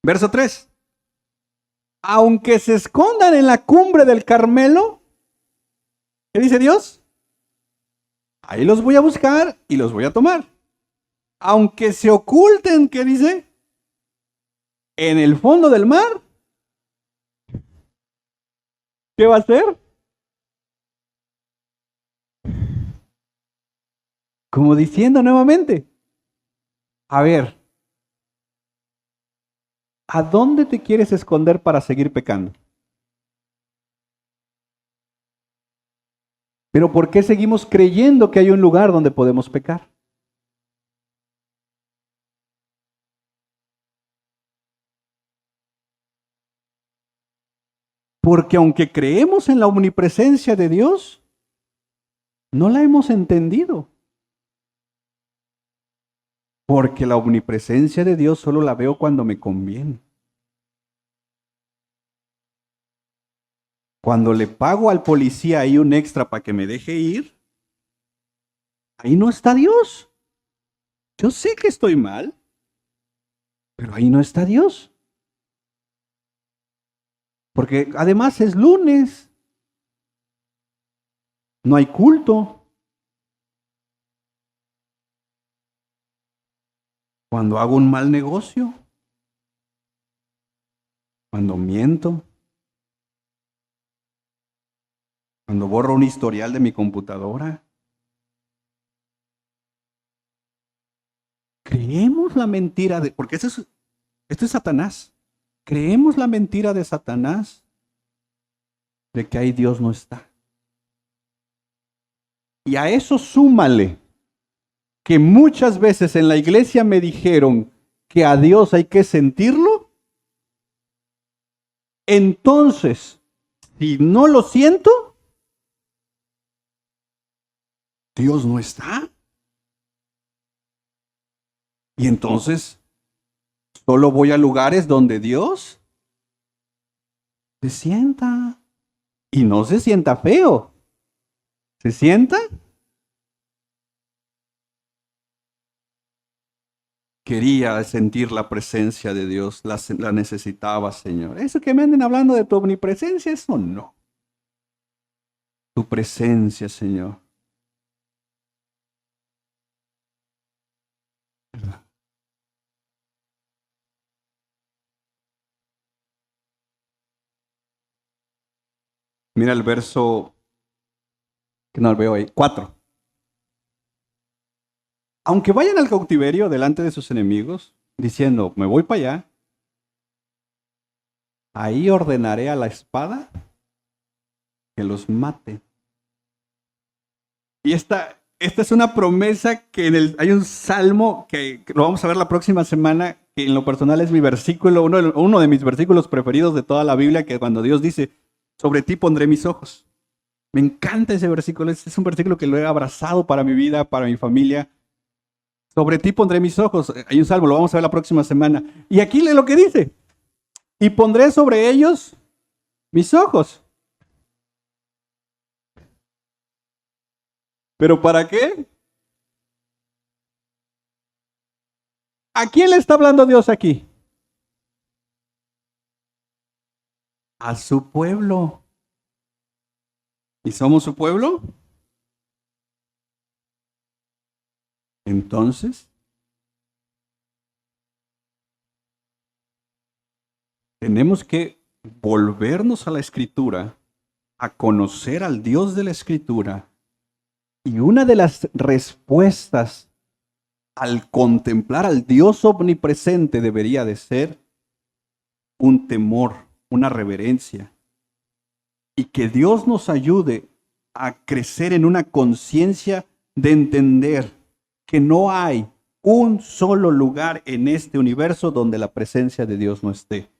Verso 3. Aunque se escondan en la cumbre del Carmelo, ¿qué dice Dios? Ahí los voy a buscar y los voy a tomar. Aunque se oculten, ¿qué dice? En el fondo del mar, ¿qué va a hacer? Como diciendo nuevamente, a ver, ¿a dónde te quieres esconder para seguir pecando? Pero ¿por qué seguimos creyendo que hay un lugar donde podemos pecar? Porque aunque creemos en la omnipresencia de Dios, no la hemos entendido. Porque la omnipresencia de Dios solo la veo cuando me conviene. Cuando le pago al policía ahí un extra para que me deje ir, ahí no está Dios. Yo sé que estoy mal, pero ahí no está Dios. Porque además es lunes, no hay culto. Cuando hago un mal negocio, cuando miento, cuando borro un historial de mi computadora. Creemos la mentira porque esto es Satanás. Creemos la mentira de Satanás de que ahí Dios no está. Y a eso súmale que muchas veces en la iglesia me dijeron que a Dios hay que sentirlo. Entonces, si no lo siento, Dios no está. Y entonces, solo voy a lugares donde Dios se sienta. Y no se sienta feo. ¿Se sienta? Quería sentir la presencia de Dios, la necesitaba, Señor. Eso que me anden hablando de tu omnipresencia, eso no. Tu presencia, Señor. Mira el verso, que no lo veo ahí, 4. Aunque vayan al cautiverio delante de sus enemigos, diciendo, me voy para allá, ahí ordenaré a la espada que los mate. Y esta es una promesa que hay un salmo que lo vamos a ver la próxima semana, que en lo personal es mi versículo, uno de mis versículos preferidos de toda la Biblia, que cuando Dios dice, sobre ti pondré mis ojos. Me encanta ese versículo, es un versículo que lo he abrazado para mi vida, para mi familia. Sobre ti pondré mis ojos. Hay un salmo, lo vamos a ver la próxima semana. Y aquí lee lo que dice. Y pondré sobre ellos mis ojos. ¿Pero para qué? ¿A quién le está hablando Dios aquí? A su pueblo. ¿Y somos su pueblo? Entonces, tenemos que volvernos a la Escritura, a conocer al Dios de la Escritura. Y una de las respuestas al contemplar al Dios omnipresente debería de ser un temor, una reverencia. Y que Dios nos ayude a crecer en una conciencia de entender que no hay un solo lugar en este universo donde la presencia de Dios no esté.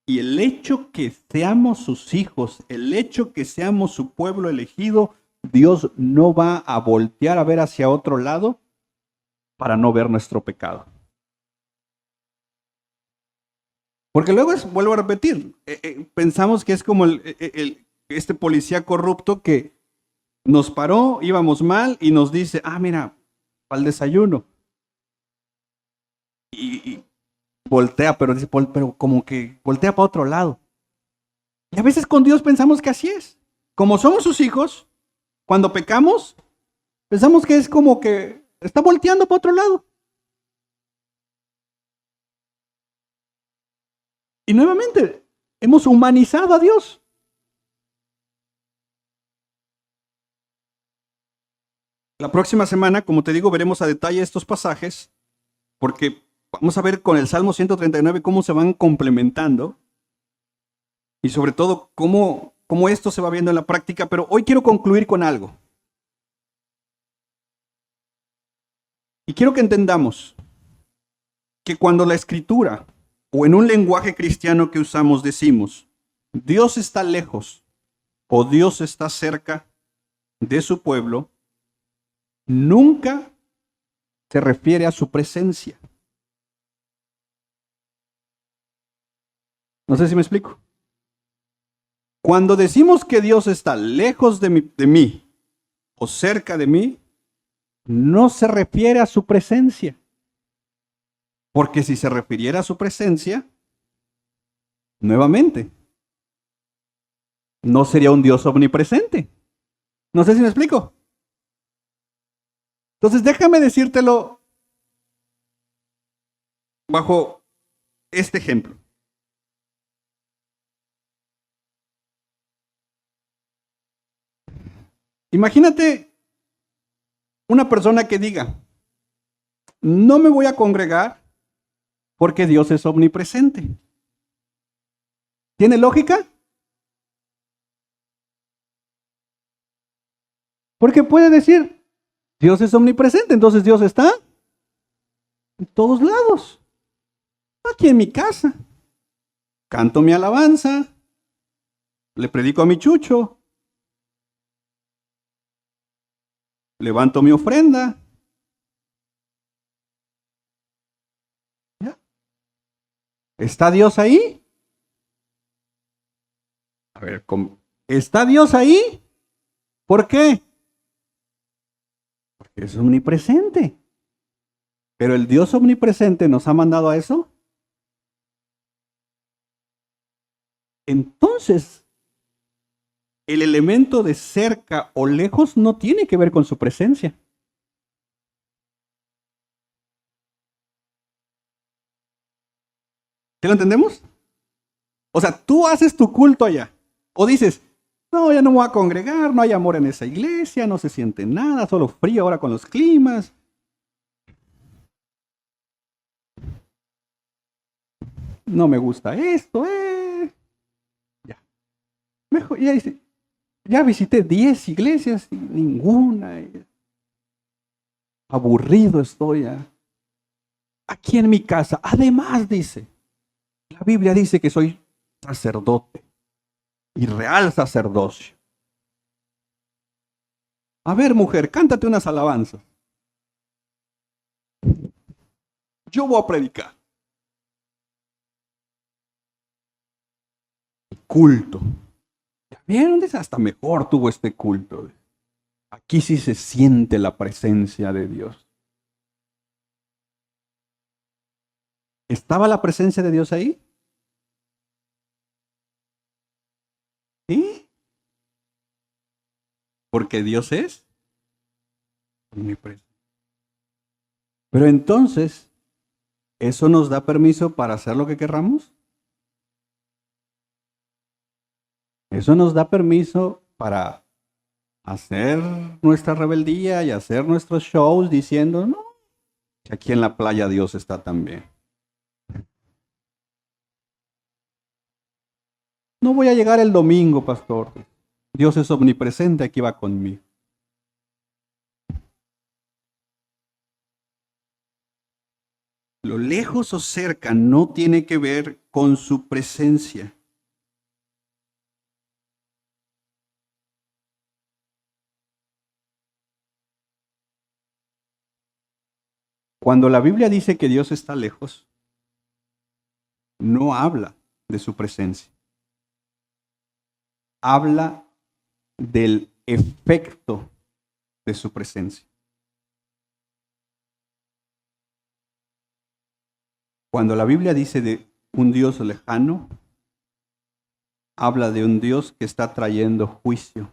Y el hecho que seamos sus hijos, el hecho que seamos su pueblo elegido, Dios no va a voltear a ver hacia otro lado para no ver nuestro pecado. Porque luego vuelvo a repetir, pensamos que es como este policía corrupto que nos paró, íbamos mal y nos dice, mira, para el desayuno. Y voltea, pero dice, pero como que voltea para otro lado. Y a veces con Dios pensamos que así es. Como somos sus hijos, cuando pecamos, pensamos que es como que está volteando para otro lado. Y nuevamente, hemos humanizado a Dios. La próxima semana, como te digo, veremos a detalle estos pasajes, porque vamos a ver con el Salmo 139 cómo se van complementando y sobre todo cómo esto se va viendo en la práctica, pero hoy quiero concluir con algo. Y quiero que entendamos que cuando la Escritura o en un lenguaje cristiano que usamos decimos, Dios está lejos o Dios está cerca de su pueblo, nunca se refiere a su presencia. No sé si me explico. Cuando decimos que Dios está lejos de mí o cerca de mí, no se refiere a su presencia. Porque si se refiriera a su presencia, nuevamente, no sería un Dios omnipresente. No sé si me explico. Entonces déjame decírtelo bajo este ejemplo. Imagínate una persona que diga, no me voy a congregar porque Dios es omnipresente. ¿Tiene lógica? Porque puede decir, Dios es omnipresente, entonces Dios está en todos lados. Aquí en mi casa. Canto mi alabanza, le predico a mi chucho, levanto mi ofrenda. ¿Ya? ¿Está Dios ahí? A ver, ¿está Dios ahí? ¿Por qué? Porque es omnipresente. Pero el Dios omnipresente nos ha mandado a eso. Entonces, el elemento de cerca o lejos no tiene que ver con su presencia. ¿Sí lo entendemos? O sea, tú haces tu culto allá. O dices, no, ya no me voy a congregar, no hay amor en esa iglesia, no se siente nada, solo frío ahora con los climas. No me gusta esto, Ya. Mejor, ya visité 10 iglesias y ninguna. Aburrido estoy ya. Aquí en mi casa. Además dice, la Biblia dice que soy sacerdote y real sacerdocio. A ver, mujer, cántate unas alabanzas. Yo voy a predicar. Culto. ¿Vieron? Hasta mejor tuvo este culto. Aquí sí se siente la presencia de Dios. ¿Estaba la presencia de Dios ahí? ¿Sí? Porque Dios es omnipresente. Pero entonces, ¿eso nos da permiso para hacer lo que querramos? ¿Eso nos da permiso para hacer nuestra rebeldía y hacer nuestros shows diciendo, no, que aquí en la playa Dios está también? No voy a llegar el domingo, pastor. Dios es omnipresente, aquí va conmigo. Lo lejos o cerca no tiene que ver con su presencia. Cuando la Biblia dice que Dios está lejos, no habla de su presencia. Habla del efecto de su presencia. Cuando la Biblia dice de un Dios lejano, habla de un Dios que está trayendo juicio,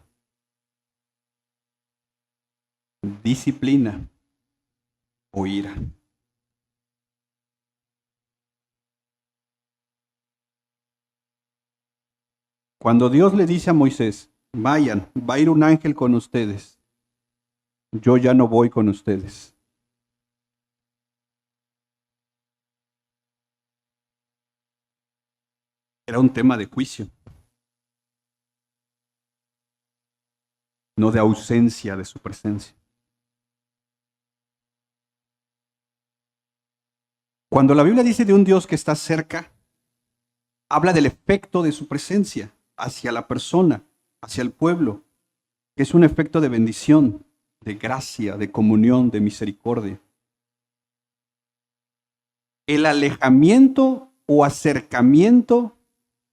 disciplina o ira. Cuando Dios le dice a Moisés, vayan, va a ir un ángel con ustedes, yo ya no voy con ustedes. Era un tema de juicio, no de ausencia de su presencia. Cuando la Biblia dice de un Dios que está cerca, habla del efecto de su presencia hacia la persona, hacia el pueblo, que es un efecto de bendición, de gracia, de comunión, de misericordia. El alejamiento o acercamiento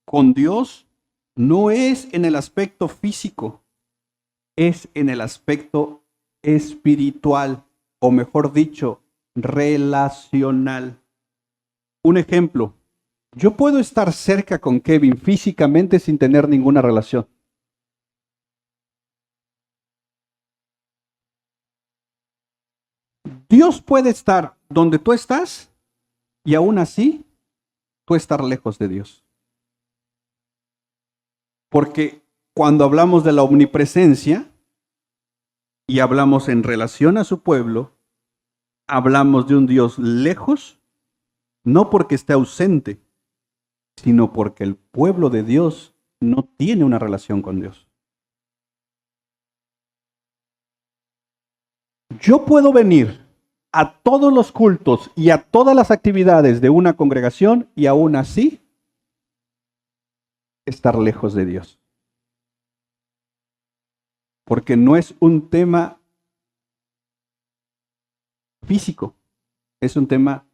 con Dios no es en el aspecto físico, es en el aspecto espiritual, o mejor dicho, relacional. Un ejemplo, yo puedo estar cerca con Kevin físicamente sin tener ninguna relación. Dios puede estar donde tú estás y aún así tú estar lejos de Dios. Porque cuando hablamos de la omnipresencia y hablamos en relación a su pueblo, hablamos de un Dios lejos, no porque esté ausente, sino porque el pueblo de Dios no tiene una relación con Dios. Yo puedo venir a todos los cultos y a todas las actividades de una congregación y aún así estar lejos de Dios. Porque no es un tema físico, es un tema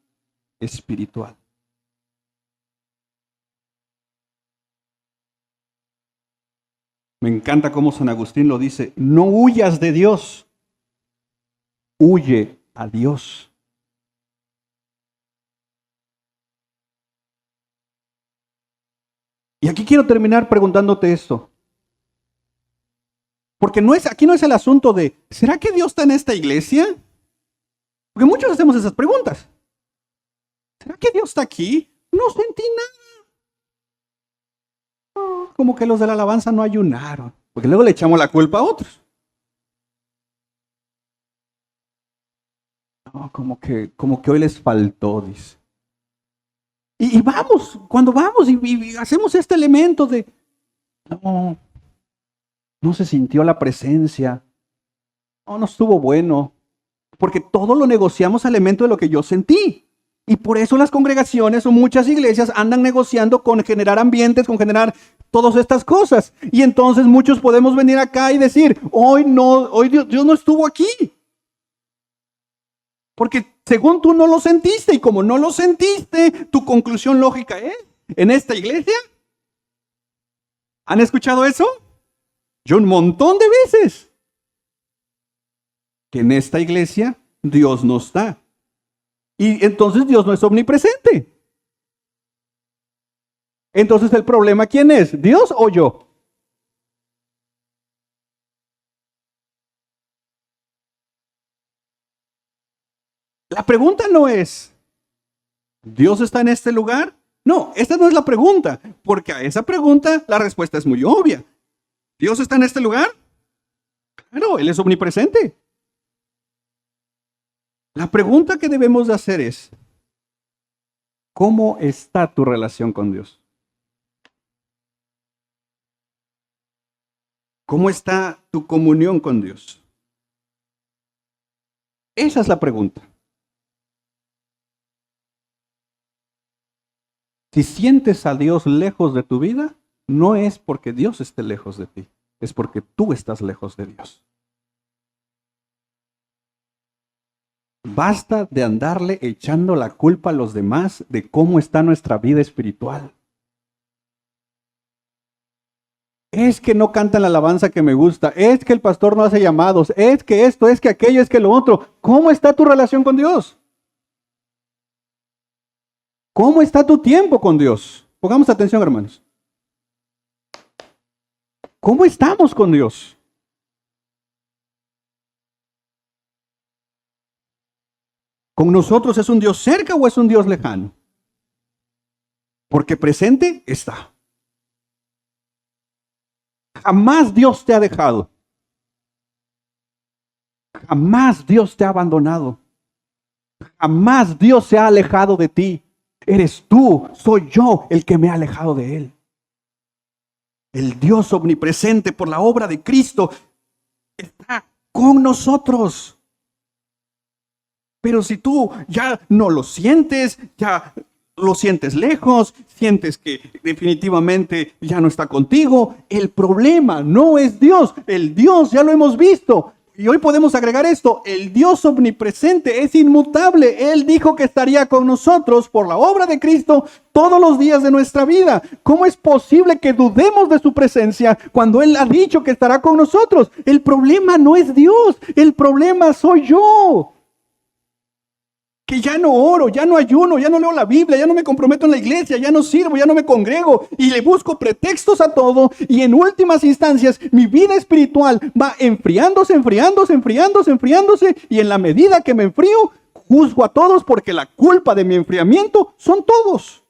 espiritual. Me encanta cómo San Agustín lo dice, no huyas de Dios, huye a Dios. Y aquí quiero terminar preguntándote esto. Porque aquí no es el asunto de, ¿será que Dios está en esta iglesia? Porque muchos hacemos esas preguntas. ¿Será que Dios está aquí? No sentí nada. Como que los de la alabanza no ayunaron. Porque luego le echamos la culpa a otros. No, como que hoy les faltó, dice. Y vamos, cuando vamos y hacemos este elemento de, no se sintió la presencia, no estuvo bueno, porque todo lo negociamos al elemento de lo que yo sentí. Y por eso las congregaciones o muchas iglesias andan negociando con generar ambientes, con generar todas estas cosas. Y entonces muchos podemos venir acá y decir, hoy Dios no estuvo aquí. Porque según tú no lo sentiste, y como no lo sentiste, tu conclusión lógica es, ¿en esta iglesia? ¿Han escuchado eso? Yo un montón de veces. Que en esta iglesia Dios no está. Y entonces Dios no es omnipresente. Entonces el problema, ¿quién es? ¿Dios o yo? La pregunta no es, ¿Dios está en este lugar? No, esta no es la pregunta, porque a esa pregunta la respuesta es muy obvia. ¿Dios está en este lugar? Claro, Él es omnipresente. La pregunta que debemos de hacer es, ¿cómo está tu relación con Dios? ¿Cómo está tu comunión con Dios? Esa es la pregunta. Si sientes a Dios lejos de tu vida, no es porque Dios esté lejos de ti, es porque tú estás lejos de Dios. Basta de andarle echando la culpa a los demás de cómo está nuestra vida espiritual. Es que no cantan la alabanza que me gusta, es que el pastor no hace llamados, es que esto, es que aquello, es que lo otro. ¿Cómo está tu relación con Dios? ¿Cómo está tu tiempo con Dios? Pongamos atención, hermanos. ¿Cómo estamos con Dios? ¿Con nosotros es un Dios cerca o es un Dios lejano? Porque presente está. Jamás Dios te ha dejado. Jamás Dios te ha abandonado. Jamás Dios se ha alejado de ti. Eres tú, soy yo el que me ha alejado de Él. El Dios omnipresente por la obra de Cristo está con nosotros. Pero si tú ya no lo sientes, ya lo sientes lejos, sientes que definitivamente ya no está contigo, el problema no es Dios. El Dios ya lo hemos visto. Y hoy podemos agregar esto, el Dios omnipresente es inmutable. Él dijo que estaría con nosotros por la obra de Cristo todos los días de nuestra vida. ¿Cómo es posible que dudemos de su presencia cuando Él ha dicho que estará con nosotros? El problema no es Dios, el problema soy yo. Que ya no oro, ya no ayuno, ya no leo la Biblia, ya no me comprometo en la iglesia, ya no sirvo, ya no me congrego y le busco pretextos a todo y en últimas instancias mi vida espiritual va enfriándose, enfriándose, enfriándose, enfriándose y en la medida que me enfrío, juzgo a todos porque la culpa de mi enfriamiento son todos.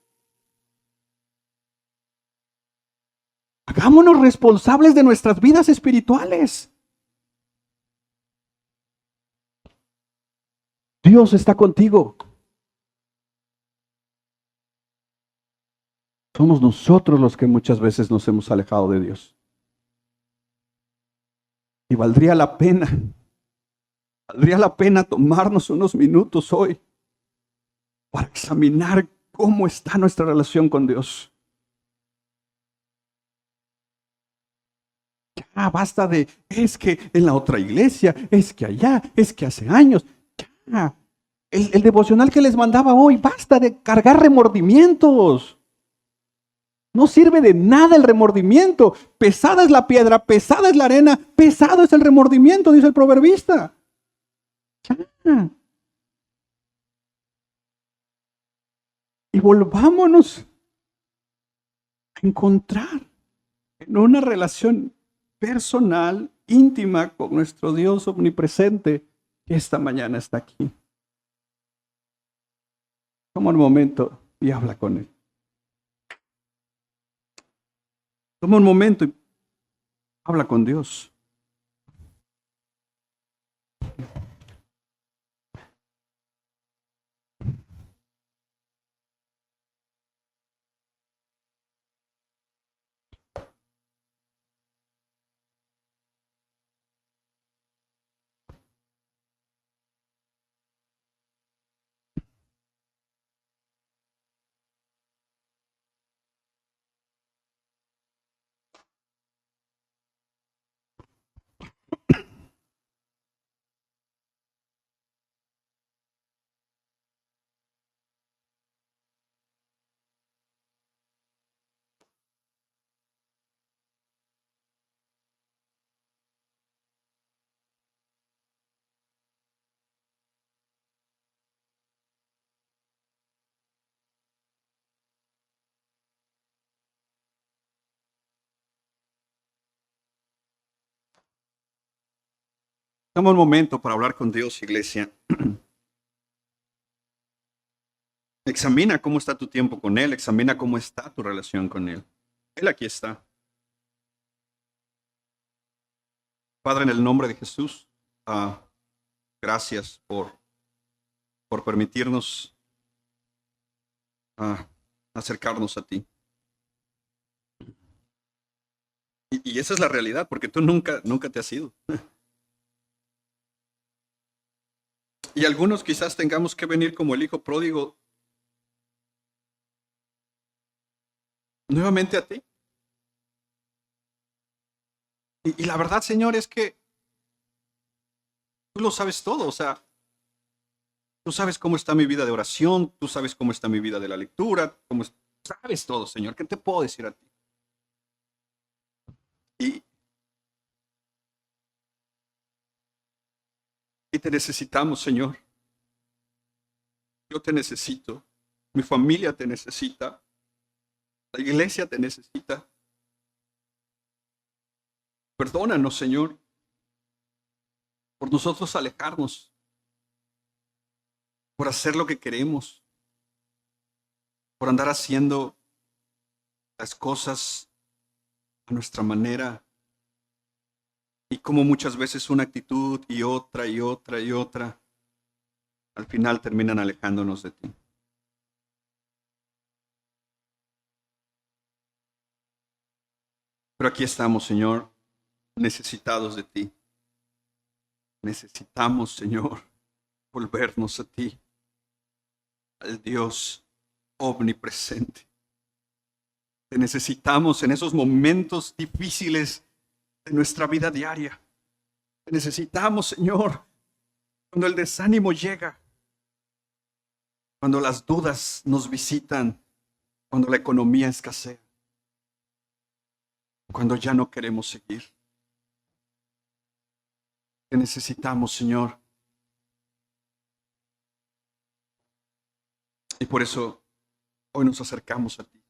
Hagámonos responsables de nuestras vidas espirituales. Dios está contigo. Somos nosotros los que muchas veces nos hemos alejado de Dios. Y valdría la pena tomarnos unos minutos hoy para examinar cómo está nuestra relación con Dios. Ya basta de, es que en la otra iglesia, es que allá, es que hace años. Ya, el devocional que les mandaba hoy, basta de cargar remordimientos. No sirve de nada el remordimiento. Pesada es la piedra, pesada es la arena, pesado es el remordimiento, dice el proverbista. Ya. Y volvámonos a encontrar en una relación personal, íntima con nuestro Dios omnipresente que esta mañana está aquí. Toma un momento y habla con Él. Toma un momento y habla con Dios. Toma un momento para hablar con Dios, iglesia. Examina cómo está tu tiempo con Él, examina cómo está tu relación con Él. Él aquí está. Padre, en el nombre de Jesús, gracias por permitirnos acercarnos a ti. Y esa es la realidad, porque tú nunca te has ido. Y algunos quizás tengamos que venir como el hijo pródigo nuevamente a ti. Y la verdad, Señor, es que tú lo sabes todo. O sea, tú sabes cómo está mi vida de oración, tú sabes cómo está mi vida de la lectura, sabes todo, Señor. ¿Qué te puedo decir a ti? Y, y te necesitamos, Señor. Yo te necesito. Mi familia te necesita. La iglesia te necesita. Perdónanos, Señor, por nosotros alejarnos, por hacer lo que queremos, por andar haciendo las cosas a nuestra manera y como muchas veces una actitud y otra y otra y otra, al final terminan alejándonos de ti. Pero aquí estamos, Señor, necesitados de ti. Necesitamos, Señor, volvernos a ti, al Dios omnipresente. Te necesitamos en esos momentos difíciles de nuestra vida diaria. Te necesitamos, Señor, cuando el desánimo llega, cuando las dudas nos visitan, cuando la economía escasea, cuando ya no queremos seguir. Te necesitamos, Señor. Y por eso hoy nos acercamos a ti.